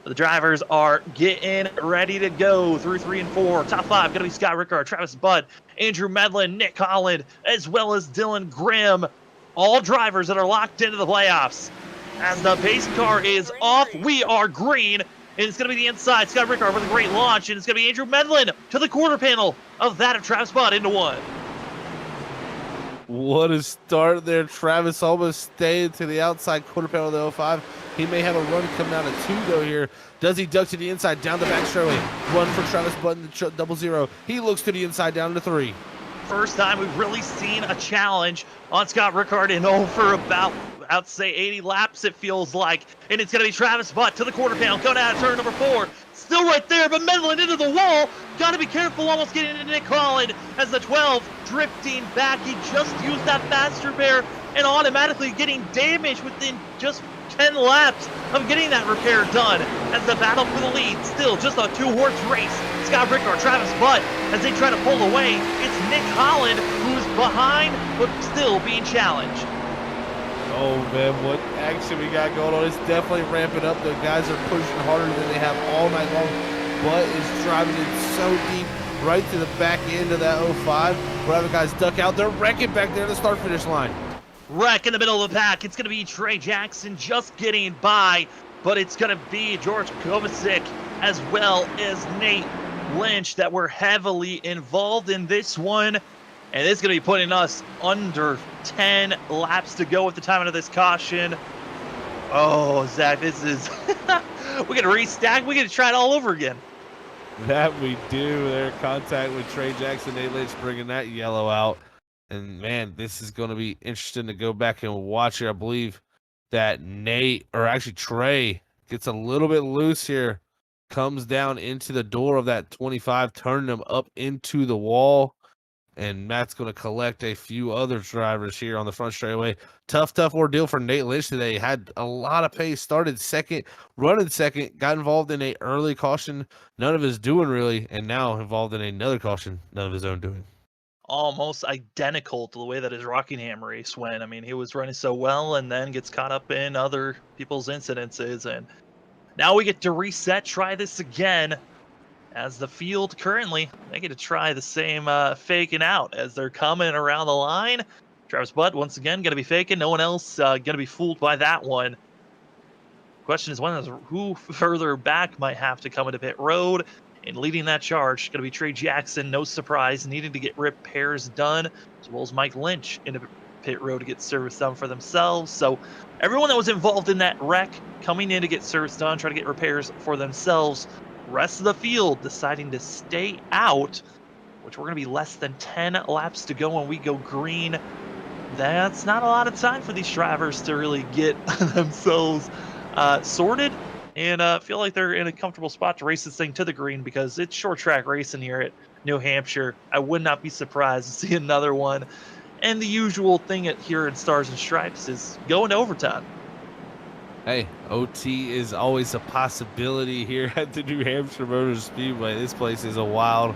The drivers are getting ready to go through 3 and 4. Top 5 going to be Scott Rickard, Travis Butt, Andrew Medlin, Nick Holland, as well as Dylan Grimm. All drivers that are locked into the playoffs. As the pace car is off, we are green, and it's going to be the inside. Scott Rickard with a great launch, and it's going to be Andrew Medlin to the quarter panel of that of Travis Butt into 1. What a start there. Travis almost stayed to the outside quarter panel of the 05. He may have a run coming out of 2, though, here. Does he duck to the inside, down the back straightaway? Run for Travis Butt in the double zero. He looks to the inside, down to 3. First time we've really seen a challenge on Scott Rickard in over about, I'd say, 80 laps, it feels like. And it's going to be Travis Butt to the quarter panel, going out of turn number 4. Still right there, but Medlin into the wall. Got to be careful, almost getting into Nick Holland as the 12 drifting back. He just used that faster bear and automatically getting damaged within just 10 laps of getting that repair done, as the battle for the lead still just a 2-horse race. Scott Rickard, Travis Butt, as they try to pull away. It's Nick Holland who's behind, but still being challenged. Oh, man, what action we got going on. It's definitely ramping up. The guys are pushing harder than they have all night long. Butt is driving it so deep right to the back end of that 05. We're having guys duck out. They're wrecking back there at the start-finish line. Wreck in the middle of the pack. It's going to be Trey Jackson just getting by, but it's going to be George Kovacic as well as Nate Lynch that were heavily involved in this one. And it's going to be putting us under 10 laps to go at the time of this caution. Oh, Zach, this is... we're going to restack. We're going to try it all over again. That we do. They're in contact with Trey Jackson. Nate Lynch bringing that yellow out. And, man, this is going to be interesting to go back and watch here. I believe that Trey gets a little bit loose here, comes down into the door of that 25, turning him up into the wall. And Matt's going to collect a few other drivers here on the front straightaway. Tough ordeal for Nate Lynch today. Had a lot of pace, started second, running second, got involved in an early caution, none of his doing really, and now involved in another caution, none of his own doing. Almost identical to the way that his Rockingham race went. I mean, he was running so well and then gets caught up in other people's incidences. And now we get to reset, try this again. as the field currently, they get to try the same faking out as they're coming around the line. Travis Butt, once again, going to be faking. No one else going to be fooled by that one. Question is, who further back might have to come into pit road, and leading that charge going to be Trey Jackson. No surprise, needing to get repairs done, as well as Mike Lynch into pit road to get service done for themselves. So everyone that was involved in that wreck coming in to get service done, try to get repairs for themselves. Rest of the field deciding to stay out, which we're going to be less than 10 laps to go when we go green. That's not a lot of time for these drivers to really get themselves sorted and feel like they're in a comfortable spot to race this thing to the green, because it's short track racing here at New Hampshire. I would not be surprised to see another one. And the usual thing here in Stars and Stripes is going to overtime. Hey, OT is always a possibility here at the New Hampshire Motor Speedway. This place is a wild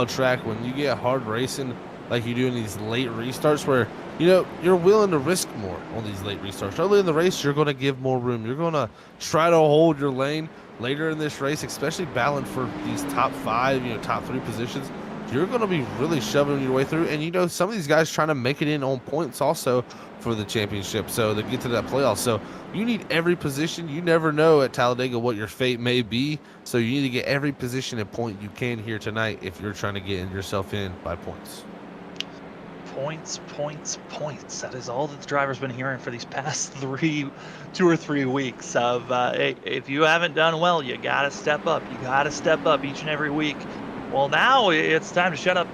track. When you get hard racing like you do in these late restarts where, you know, you're willing to risk more on these late restarts. Early in the race, you're going to give more room. You're going to try to hold your lane. Later in this race, especially battling for these top 5, top 3 positions, you're going to be really shoving your way through. And, some of these guys trying to make it in on points also for the championship, so to get to that playoff. So you need every position. You never know at Talladega what your fate may be. So you need to get every position and point you can here tonight if you're trying to get yourself in by points. Points. That is all that the driver's been hearing for these past 2 or 3 weeks of, hey, if you haven't done well, you got to step up. You got to step up each and every week. Well, now it's time to shut up.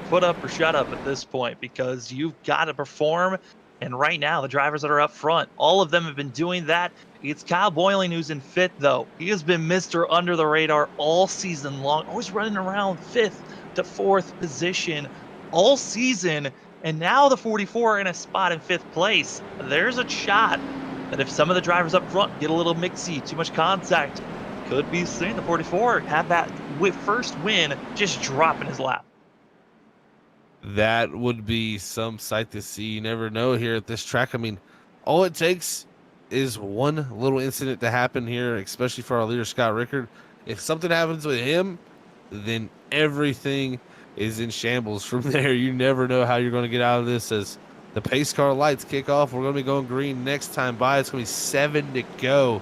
Put up or shut up at this point, because you've got to perform. And right now, the drivers that are up front, all of them have been doing that. It's Kyle Boylan who's in 5th, though. He has been Mr. Under the Radar all season long, always running around 5th to 4th position all season. And now the 44 in a spot in 5th place. There's a shot that if some of the drivers up front get a little mixy, too much contact, could be seeing the 44 have that first win just drop in his lap. That would be some sight to see. You never know here at this track. All it takes is one little incident to happen here, especially for our leader, Scott Rickard. If something happens with him, then everything is in shambles from there. You never know how you're going to get out of this as the pace car lights kick off. We're going to be going green next time by. It's going to be 7 to go.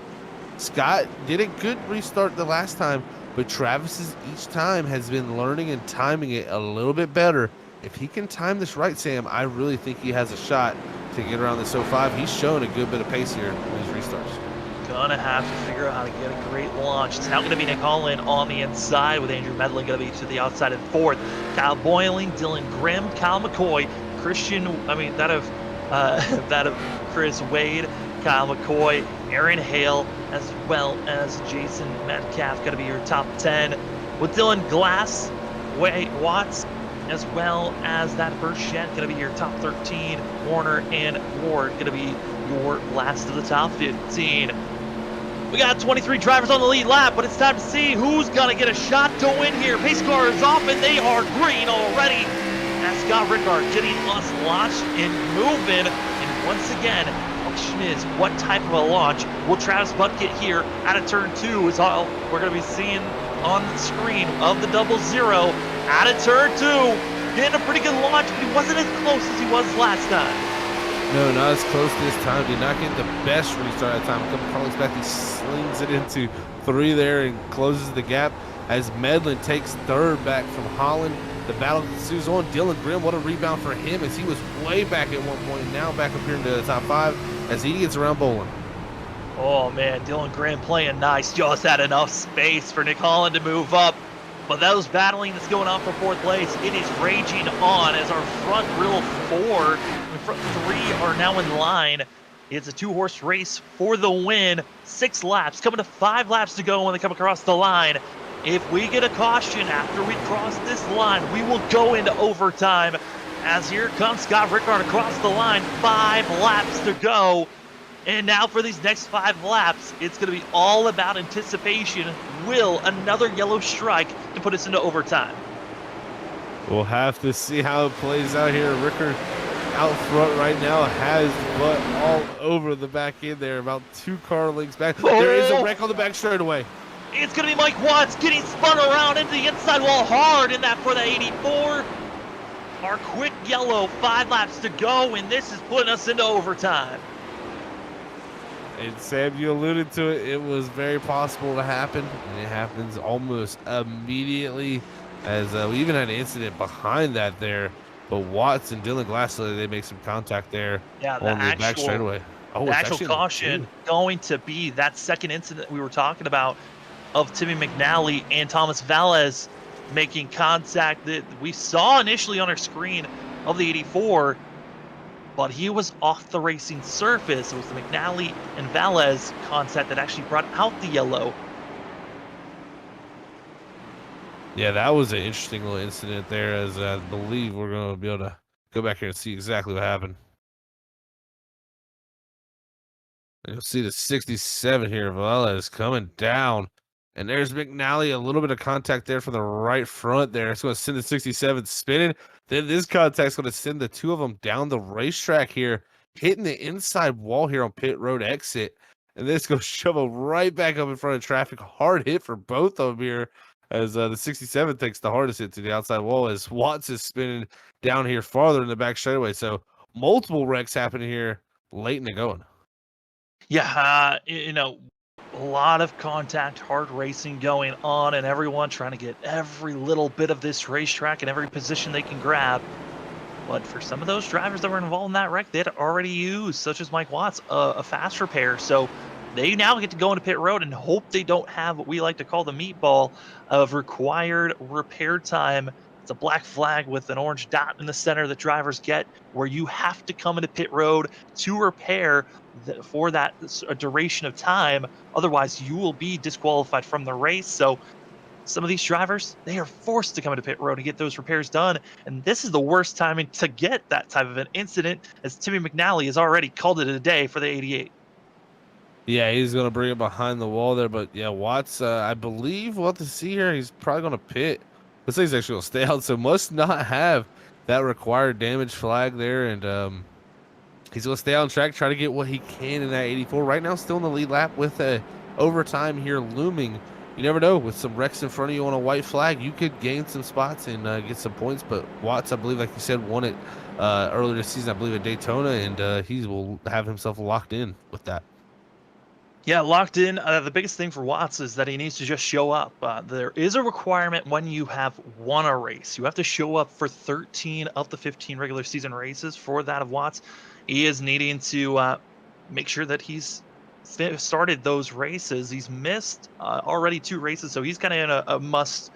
Scott did a good restart the last time, but Travis's each time has been learning and timing it a little bit better. If he can time this right, Sam, I really think he has a shot to get around this 05. He's shown a good bit of pace here in these restarts. Gonna have to figure out how to get a great launch. It's now going to be Nick Holland on the inside, with Andrew Medlin going to be to the outside in 4th. Kyle Boylan, Dylan Grimm, Kyle McCoy, that of Chris Wade, Kyle McCoy, Aaron Hale, as well as Jason Metcalf going to be your top 10, with Dylan Glass, Watts, as well as that Burchett going to be your top 13. Warner and Ward going to be your last of the top 15. We got 23 drivers on the lead lap, but it's time to see who's going to get a shot to win here. Pace car is off, and they are green already. That's Scott Rickard getting us launched and moving. And once again, the question is, what type of a launch will Travis Butt get here out of turn 2 is all we're going to be seeing on the screen of the 00. Out of turn 2, getting a pretty good launch, but he wasn't as close as he was last time. No, not as close this time. Did not get the best restart at the time. A couple colleagues back, he slings it into 3 there and closes the gap as Medlin takes 3rd back from Holland. The battle ensues on. Dylan Grimm, what a rebound for him, as he was way back at one point, now back up here into the top 5 as he gets around Boland. Oh man, Dylan Grimm playing nice. Just had enough space for Nick Holland to move up. But those battling that's going on for 4th place, it is raging on as our front 3 are now in line. It's a 2-horse race for the win. 6 laps, coming to 5 laps to go when they come across the line. If we get a caution after we cross this line, we will go into overtime. As here comes Scott Rickard across the line, 5 laps to go. And now for these next 5 laps, it's going to be all about anticipation. Will another yellow strike to put us into overtime? We'll have to see how it plays out here. Rickard out front right now has Butt all over the back end there, about 2 car lengths back. There is a wreck on the back straightaway. It's going to be Mike Watts getting spun around into the inside wall hard in that for the 84. Our quick yellow, 5 laps to go, and this is putting us into overtime. And Sam, you alluded to it. It was very possible to happen, and it happens almost immediately. As we even had an incident behind that there, but Watts and Dylan Glassley, they make some contact there on the back straightaway. Oh, the it's actual caution going to be that second incident we were talking about of Timmy McNally and Thomas Valles making contact that we saw initially on our screen of the 84. But he was off the racing surface. It was the McNally and Valles contact that actually brought out the yellow. Yeah, that was an interesting little incident there, as I believe we're going to be able to go back here and see exactly what happened. And you'll see the 67 here, Valles coming down. And there's McNally, a little bit of contact there from the right front there. It's going to send the 67 spinning. Then this contact's going to send the two of them down the racetrack here, hitting the inside wall here on pit road exit. And this goes shove them right back up in front of traffic. Hard hit for both of them here, as the 67 takes the hardest hit to the outside wall, as Watts is spinning down here farther in the back straightaway. So multiple wrecks happening here late in the going. Yeah, a lot of contact, hard racing going on, and everyone trying to get every little bit of this racetrack and every position they can grab. But for some of those drivers that were involved in that wreck, they had already used, such as Mike Watts, a fast repair. So they now get to go into pit road and hope they don't have what we like to call the meatball of required repair time. It's a black flag with an orange dot in the center that drivers get, where you have to come into pit road to repair for that duration of time. Otherwise, you will be disqualified from the race. So some of these drivers, they are forced to come into pit road and get those repairs done. And this is the worst timing to get that type of an incident, as Timmy McNally has already called it a day for the 88. Yeah, he's going to bring it behind the wall there. But yeah, Watts, I believe we'll have to see here. He's probably going to pit. Looks like he's actually going to stay out, so must not have that required damage flag there. And he's going to stay on track, try to get what he can in that 84. Right now, still in the lead lap with overtime here looming. You never know. With some wrecks in front of you on a white flag, you could gain some spots and get some points. But Watts, I believe, like you said, won it earlier this season, I believe, at Daytona, and he will have himself locked in with that. Yeah, locked in. The biggest thing for Watts is that he needs to just show up. There is a requirement when you have won a race. You have to show up for 13 of the 15 regular season races. For that of Watts, he is needing to make sure that he's started those races. He's missed already 2 races, so he's kind of in a must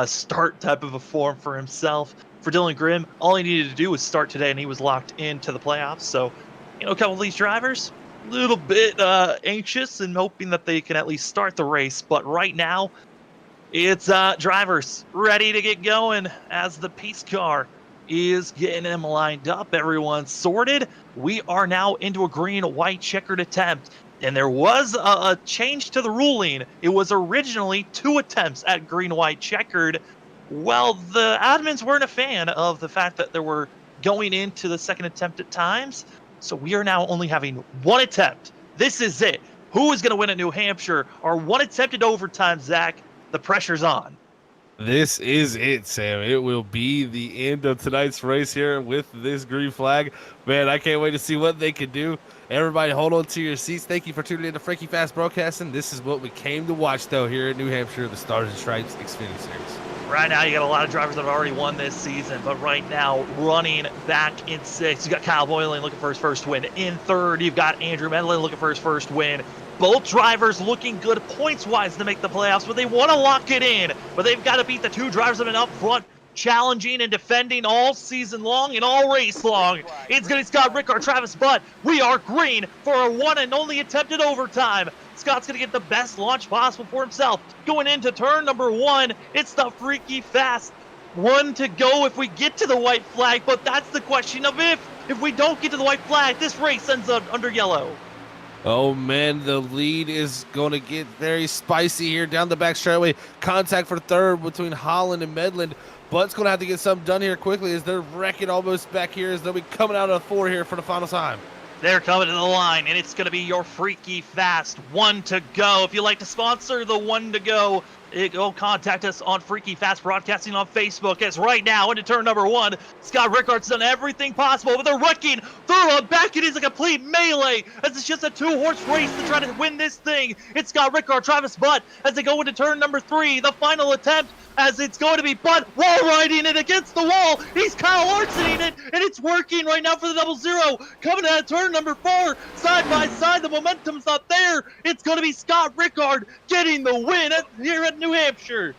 start type of a form for himself. For Dylan Grimm, all he needed to do was start today, and he was locked into the playoffs. So, a couple of these drivers, little bit anxious and hoping that they can at least start the race. But right now, it's drivers ready to get going as the pace car is getting them lined up. Everyone's sorted. We are now into a green-white checkered attempt. And there was a change to the ruling. It was originally 2 attempts at green-white checkered. Well, the admins weren't a fan of the fact that there were going into the second attempt at times. So we are now only having 1 attempt. This is it. Who is going to win at New Hampshire? Our 1 attempt at overtime, Zach. The pressure's on. This is it, Sam. It will be the end of tonight's race here with this green flag. Man, I can't wait to see what they can do. Everybody hold on to your seats. Thank you for tuning in to Freaky Fast Broadcasting. This is what we came to watch, though, here at New Hampshire, the Stars and Stripes Xfinity Series. Right now, you got a lot of drivers that have already won this season, but right now, running back in 6th, you got Kyle Boylan looking for his first win. In 3rd, you've got Andrew Medlin looking for his first win. Both drivers looking good points-wise to make the playoffs, but they want to lock it in. But they've got to beat the 2 drivers that have been up front, challenging and defending all season long and all race long. It's going to be Scott Rickard, Travis Butt. We are green for a 1 and only attempt at overtime. Scott's going to get the best launch possible for himself. Going into turn number 1, it's the Freaky Fast. 1 to go if we get to the white flag, but that's the question of if. If we don't get to the white flag, this race ends up under yellow. Oh, man, the lead is going to get very spicy here down the back straightaway. Contact for 3rd between Holland and Medland. Butt's going to have to get something done here quickly as they're wrecking almost back here as they'll be coming out of 4 here for the final time. They're coming to the line, and it's going to be your Freaky Fast one to go. If you'd like to sponsor the one to go, go contact us on Freaky Fast Broadcasting on Facebook. As right now, into turn number 1, Scott Rickard's done everything possible, but they're wrecking. They're back. It is a complete melee, as it's just a 2-horse race to try to win this thing. It's Scott Rickard, Travis Butt, as they go into turn number 3, the final attempt, as it's going to be Butt wall riding it against the wall. He's Kyle Larsoning it, and it's working right now for the 0-0. Coming out of turn number 4, side by side, the momentum's not there. It's going to be Scott Rickard getting the win here at New Hampshire.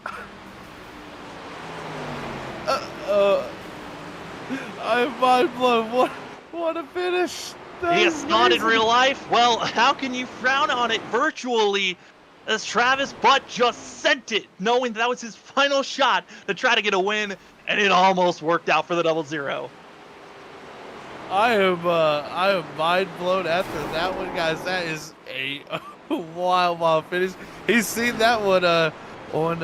I'm mind blown. What a finish. He is not in real life. Well, how can you frown on it virtually, as Travis Butt just sent it, knowing that was his final shot to try to get a win, and it almost worked out for the 0-0. I am mind blown after that one, guys. That is a wild finish. He's seen that one on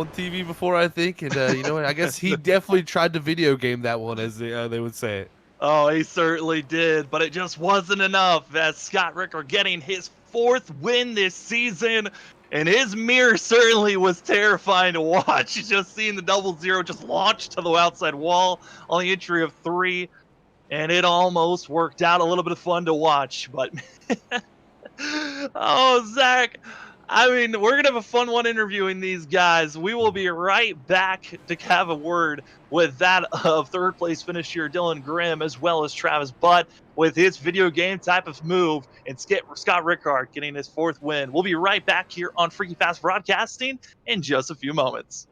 TV before, I think, and you know what? I guess he definitely tried to video game that one, as they would say it. Oh, he certainly did, but it just wasn't enough, as Scott Rickard getting his 4th win this season, and his mirror certainly was terrifying to watch. Just seeing the 0-0 just launch to the outside wall on the entry of 3, and it almost worked out. A little bit of fun to watch, but oh, Zach, I mean, we're going to have a fun one interviewing these guys. We will be right back to have a word with that of 3rd place finisher Dylan Grimm, as well as Travis Butt with his video game type of move, and Scott Rickard getting his 4th win. We'll be right back here on Freaky Fast Broadcasting in just a few moments.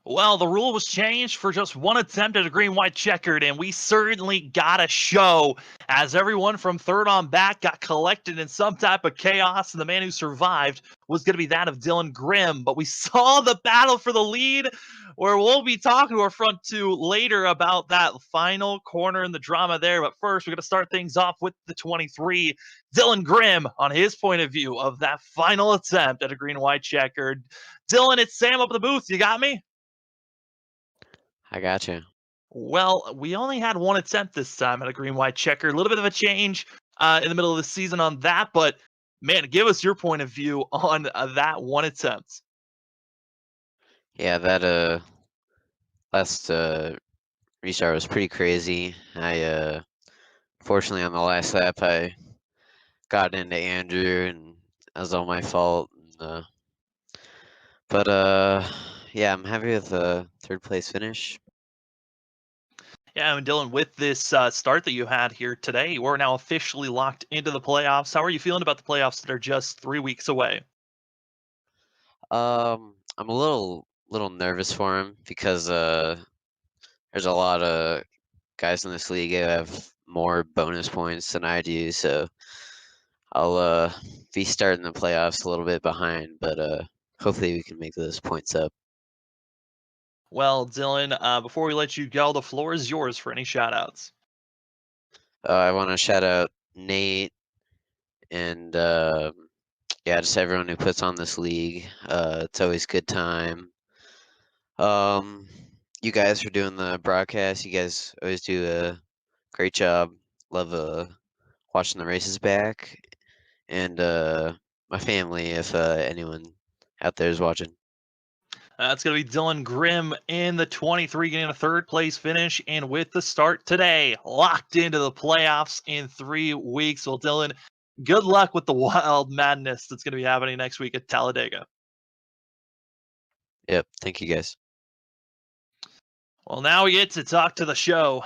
Well, the rule was changed for just one attempt at a green-white checkered, and we certainly got a show as everyone from third on back got collected in some type of chaos, and the man who survived was going to be that of Dylan Grimm. But we saw the battle for the lead, where we'll be talking to our front two later about that final corner and the drama there. But first, we're going to start things off with the 23, Dylan Grimm, on his point of view of that final attempt at a green-white checkered. Dylan, it's Sam up in the booth. You got me? I got you. Well, we only had one attempt this time at a green-white checker. A little bit of a change in the middle of the season on that, but man, give us your point of view on that one attempt. Yeah, that last restart was pretty crazy. I fortunately on the last lap I got into Andrew and that was all my fault. But yeah, I'm happy with the third place finish. Yeah, and Dylan, with this start that you had here today, we're now officially locked into the playoffs. How are you feeling about the playoffs that are just 3 weeks away? I'm a little nervous for him because there's a lot of guys in this league who have more bonus points than I do, so I'll be starting the playoffs a little bit behind, but hopefully we can make those points up. Well, Dylan, before we let you go, the floor is yours for any shout-outs. I want to shout out Nate and yeah, just everyone who puts on this league. It's always a good time. You guys for doing the broadcast. You guys always do a great job. Love watching the races back. And my family, if anyone out there is watching. That's going to be Dylan Grimm in the 23, getting a third place finish. And with the start today, locked into the playoffs in 3 weeks. Well, Dylan, good luck with the wild madness that's going to be happening next week at Talladega. Yep. Thank you, guys. Well, now we get to talk to the show.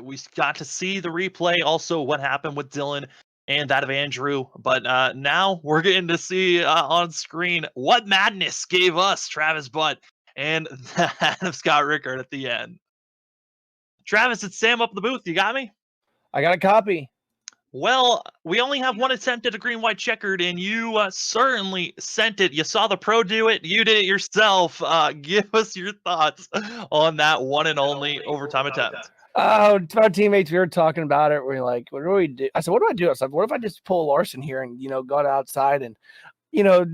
We got to see the replay, also what happened with Dylan and that of Andrew. But now we're getting to see on screen what madness gave us Travis Butt and that of Scott Rickard at the end. Travis, it's Sam up in the booth. You got me? I got a copy. Well, we only have one attempt at a green-white checkered, and you certainly sent it. You saw the pro do it. You did it yourself. Give us your thoughts on that one and only overtime attempt. Our teammates, we were talking about it. We're like, what do we do? I said, what do I do? I said, what if I just pull Larson here and, go outside? And,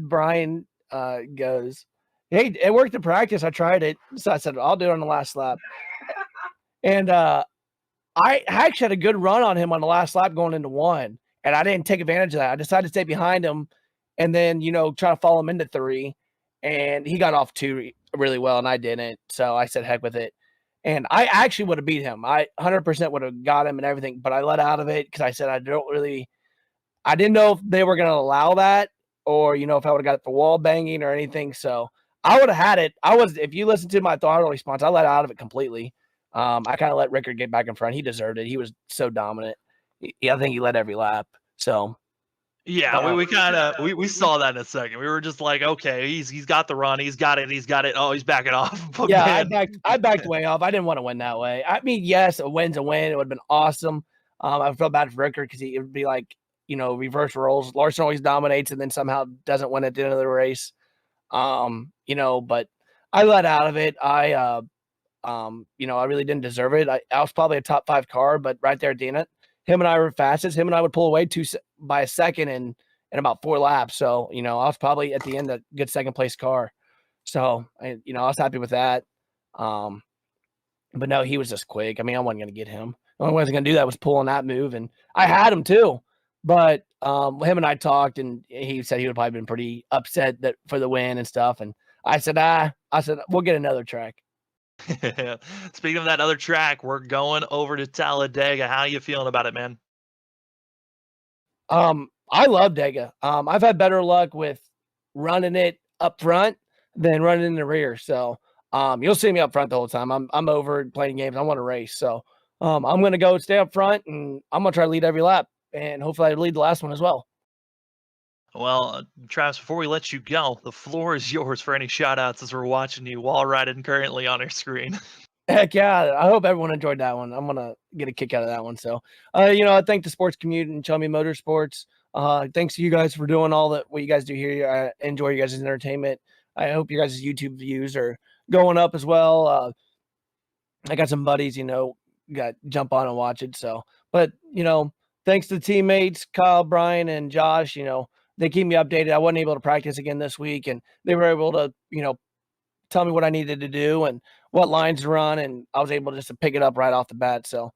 Brian goes, hey, it worked in practice. I tried it. So I said, I'll do it on the last lap. And I actually had a good run on him on the last lap going into one, and I didn't take advantage of that. I decided to stay behind him and then, try to follow him into 3, and he got off 2 really well, and I didn't. So I said, heck with it. And I actually would have beat him. I 100% would have got him and everything, but I let out of it because I said I didn't know if they were going to allow that or, if I would have got it for wall banging or anything. So I would have had it. If you listen to my throttle response, I let out of it completely. I kind of let Rickard get back in front. He deserved it. He was so dominant. I think he led every lap. So, yeah, we saw that in a second. We were just like, okay, he's got the run, he's got it. Oh, he's backing off. But yeah, man. I backed way off. I didn't want to win that way. I mean, yes, a win's a win. It would have been awesome. I felt bad for Rickard because it would be like, reverse roles. Larson always dominates and then somehow doesn't win at the end of the race. But I let out of it. I really didn't deserve it. I was probably a top 5 car, but right there at the end, him and I were fastest. Him and I would pull away by a second in about 4 laps. So, I was probably at the end a good second place car. So, I was happy with that. But no, he was just quick. I mean, I wasn't going to get him. The only way I was going to do that was pulling that move. And I had him too. But him and I talked, and he said he would probably been pretty upset for the win and stuff. And I said, we'll get another track. Speaking of that other track, we're going over to Talladega. How are you feeling about it, man? I love Dega. I've had better luck with running it up front than running in the rear. So you'll see me up front the whole time. I'm over playing games. I want to race. So I'm gonna go stay up front and I'm gonna try to lead every lap and hopefully I lead the last one as well. Well, Travis, before we let you go, the floor is yours for any shout outs as we're watching you wall riding currently on our screen. Heck yeah. I hope everyone enjoyed that one. I'm gonna get a kick out of that one. So I thank the sports community and Chummy Motorsports. Thanks to you guys for doing all that what you guys do here. I enjoy you guys' entertainment. I hope you guys' YouTube views are going up as well. I got some buddies, got jump on and watch it. So, but thanks to the teammates, Kyle, Brian, and Josh, they keep me updated. I wasn't able to practice again this week, and they were able to, tell me what I needed to do and what lines to run, and I was able just to pick it up right off the bat. So,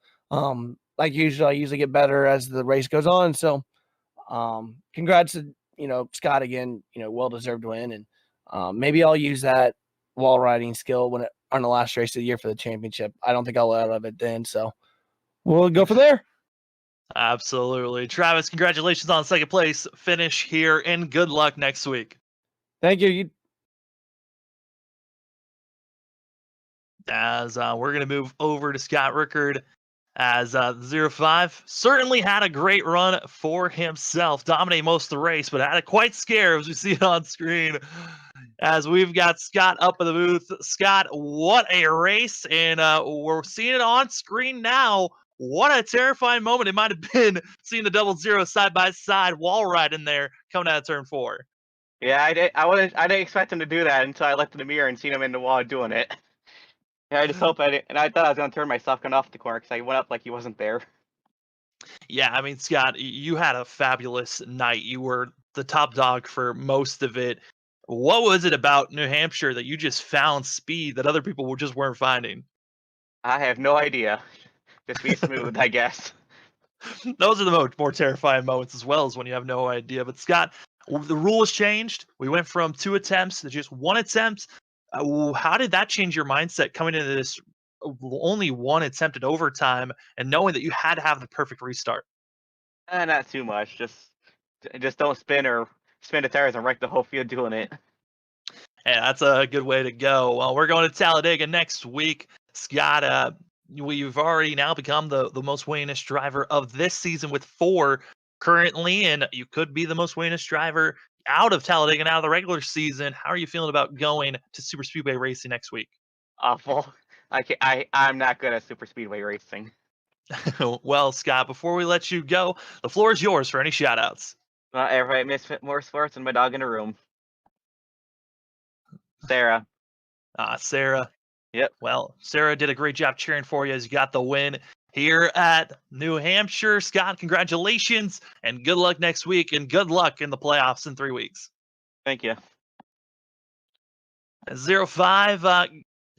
like usual, I usually get better as the race goes on. So, congrats to Scott again. Well deserved win, and maybe I'll use that wall riding skill on the last race of the year for the championship. I don't think I'll let out of it then. So, we'll go from there. Absolutely. Travis, congratulations on second place finish here, and good luck next week. Thank you. As we're going to move over to Scott Rickard, as 05 certainly had a great run for himself, dominating most of the race, but had it quite scare as we see it on screen. As we've got Scott up in the booth. Scott, what a race, and we're seeing it on screen now. What a terrifying moment it might have been seeing the 00 side by side wall ride in there coming out of turn 4. Yeah, I didn't expect him to do that until I looked in the mirror and seen him in the wall doing it. Yeah, I just hope I didn't, and I thought I was gonna turn myself off the corner because I went up like he wasn't there. Yeah, I mean, Scott, you had a fabulous night. You were the top dog for most of it. What was it about New Hampshire that you just found speed that other people just weren't finding? I have no idea. Just be smooth, I guess. Those are the more terrifying moments as well, as when you have no idea. But Scott, the rule has changed. We went from 2 attempts to just 1 attempt. How did that change your mindset coming into this only 1 attempt at overtime and knowing that you had to have the perfect restart? Not too much. Just don't spin the tires and wreck the whole field doing it. Yeah, that's a good way to go. Well, we're going to Talladega next week. Scott, we've already now become the most winningest driver of this season with 4 currently, and you could be the most winningest driver out of Talladega and out of the regular season. How are you feeling about going to Super Speedway racing next week? Awful. I'm not good at super speedway racing. Well, Scott, before we let you go, the floor is yours for any shout outs. Everybody, Misfit Motorsports and my dog in the room. Sarah. Sarah. Yep. Well, Sarah did a great job cheering for you as you got the win here at New Hampshire. Scott, congratulations, and good luck next week, and good luck in the playoffs in 3 weeks. Thank you. 05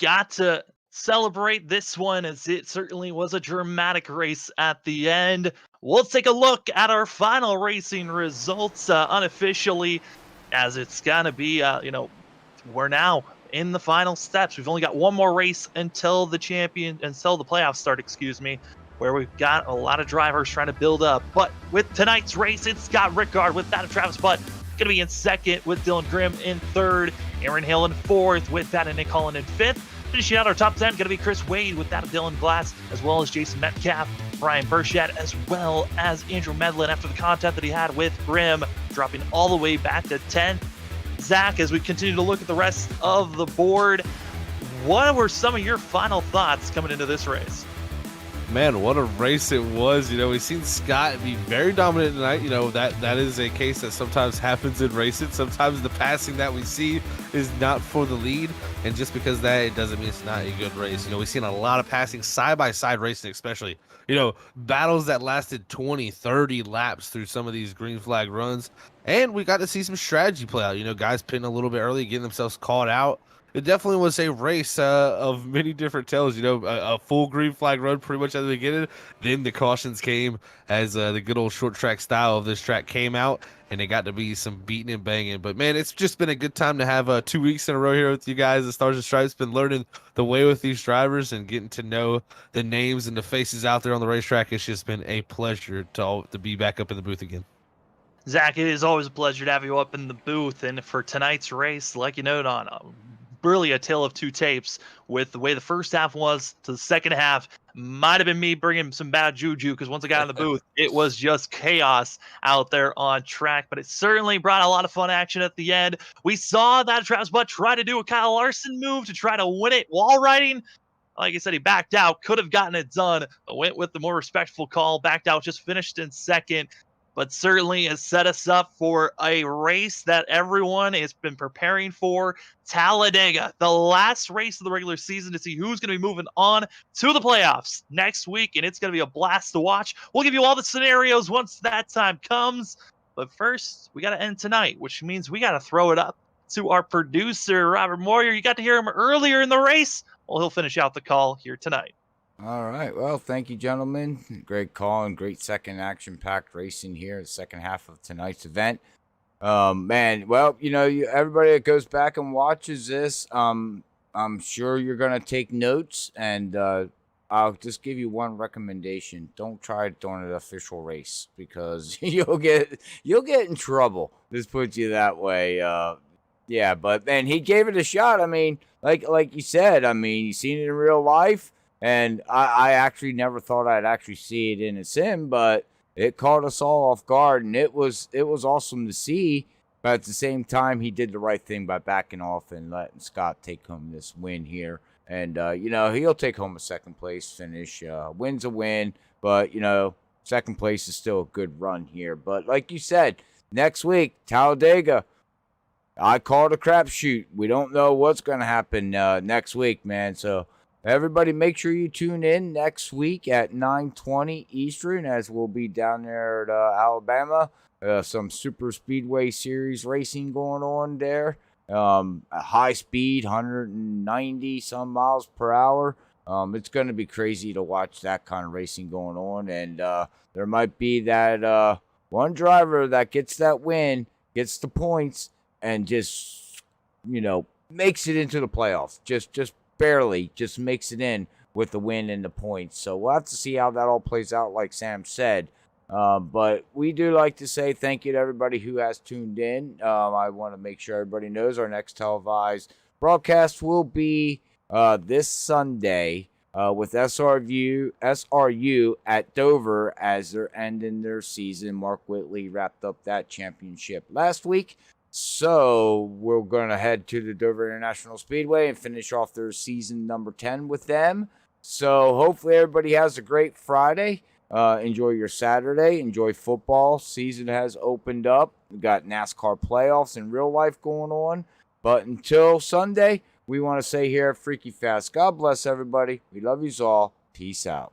got to celebrate this one, as it certainly was a dramatic race at the end. We'll take a look at our final racing results unofficially, as it's going to be, we're now in the final steps. We've only got 1 more race until the playoffs start, where we've got a lot of drivers trying to build up. But with tonight's race, it's Scott Rickard with that of Travis Butt going to be in second, with Dylan Grimm in third, Aaron Hill in fourth, with that of Nick Holland in fifth. Finishing out our top 10, going to be Chris Wade with that of Dylan Glass, as well as Jason Metcalf, Brian Burchett, as well as Andrew Medlin after the content that he had with Grimm, dropping all the way back to 10th. Zach, as we continue to look at the rest of the board, what were some of your final thoughts coming into this race? Man, what a race it was. We've seen Scott be very dominant tonight. That is a case that sometimes happens in racing. Sometimes the passing that we see is not for the lead, and just because of that, it doesn't mean it's not a good race. We've seen a lot of passing, side-by-side racing especially. Battles that lasted 20, 30 laps through some of these green flag runs, and we got to see some strategy play out. Guys pitting a little bit early, getting themselves caught out. It definitely was a race of many different tales. A full green flag run pretty much at the beginning. Then the cautions came as the good old short track style of this track came out, and it got to be some beating and banging. But, man, it's just been a good time to have 2 weeks in a row here with you guys. The Stars and Stripes been learning the way with these drivers and getting to know the names and the faces out there on the racetrack. It's just been a pleasure to be back up in the booth again. Zach, it is always a pleasure to have you up in the booth. And for tonight's race, like you noted on, really a tale of two tapes with the way the first half was to the second half. Might have been me bringing some bad juju because once I got in the booth, it was just chaos out there on track. But it certainly brought a lot of fun action at the end. We saw that Travis Butt try to do a Kyle Larson move to try to win it wall riding. Like I said, he backed out, could have gotten it done, but went with the more respectful call, backed out, just finished in second. But certainly has set us up for a race that everyone has been preparing for. Talladega, the last race of the regular season to see who's going to be moving on to the playoffs next week, and it's going to be a blast to watch. We'll give you all the scenarios once that time comes. But first, we got to end tonight, which means we got to throw it up to our producer, Robert Moyer. You got to hear him earlier in the race. Well, he'll finish out the call here tonight. All right. Well, thank you, gentlemen. Great call and great second action-packed racing here, the second half of tonight's event. Man, well, everybody that goes back and watches this, I'm sure you're going to take notes, and I'll just give you one recommendation. Don't try it during an official race because you'll get in trouble. Just put you that way. Yeah, but man, he gave it a shot. I mean, like you said, I mean, you've seen it in real life. And I actually never thought I'd actually see it in a sim, but it caught us all off guard, and it was awesome to see. But at the same time, he did the right thing by backing off and letting Scott take home this win here. And, he'll take home a second place finish. Win's a win, but, second place is still a good run here. But like you said, next week, Talladega, I call it a crapshoot. We don't know what's going to happen next week, man. So everybody, make sure you tune in next week at 9:20 Eastern, as we'll be down there at Alabama. Some super speedway series racing going on there. A high speed, 190 some miles per hour. It's going to be crazy to watch that kind of racing going on. And there might be that one driver that gets that win, gets the points, and just, makes it into the playoffs. Just barely, just makes it in with the win and the points. So we'll have to see how that all plays out, like Sam said. But we do like to say thank you to everybody who has tuned in. I want to make sure everybody knows our next televised broadcast will be this Sunday with SRU at Dover as they're ending their season. Mark Whitley wrapped up that championship last week. So we're going to head to the Dover International Speedway and finish off their season number 10 with them. So hopefully everybody has a great Friday. Enjoy your Saturday. Enjoy football. Season has opened up. We've got NASCAR playoffs and real life going on. But until Sunday, we want to say here at Freaky Fast, God bless everybody. We love you all. Peace out.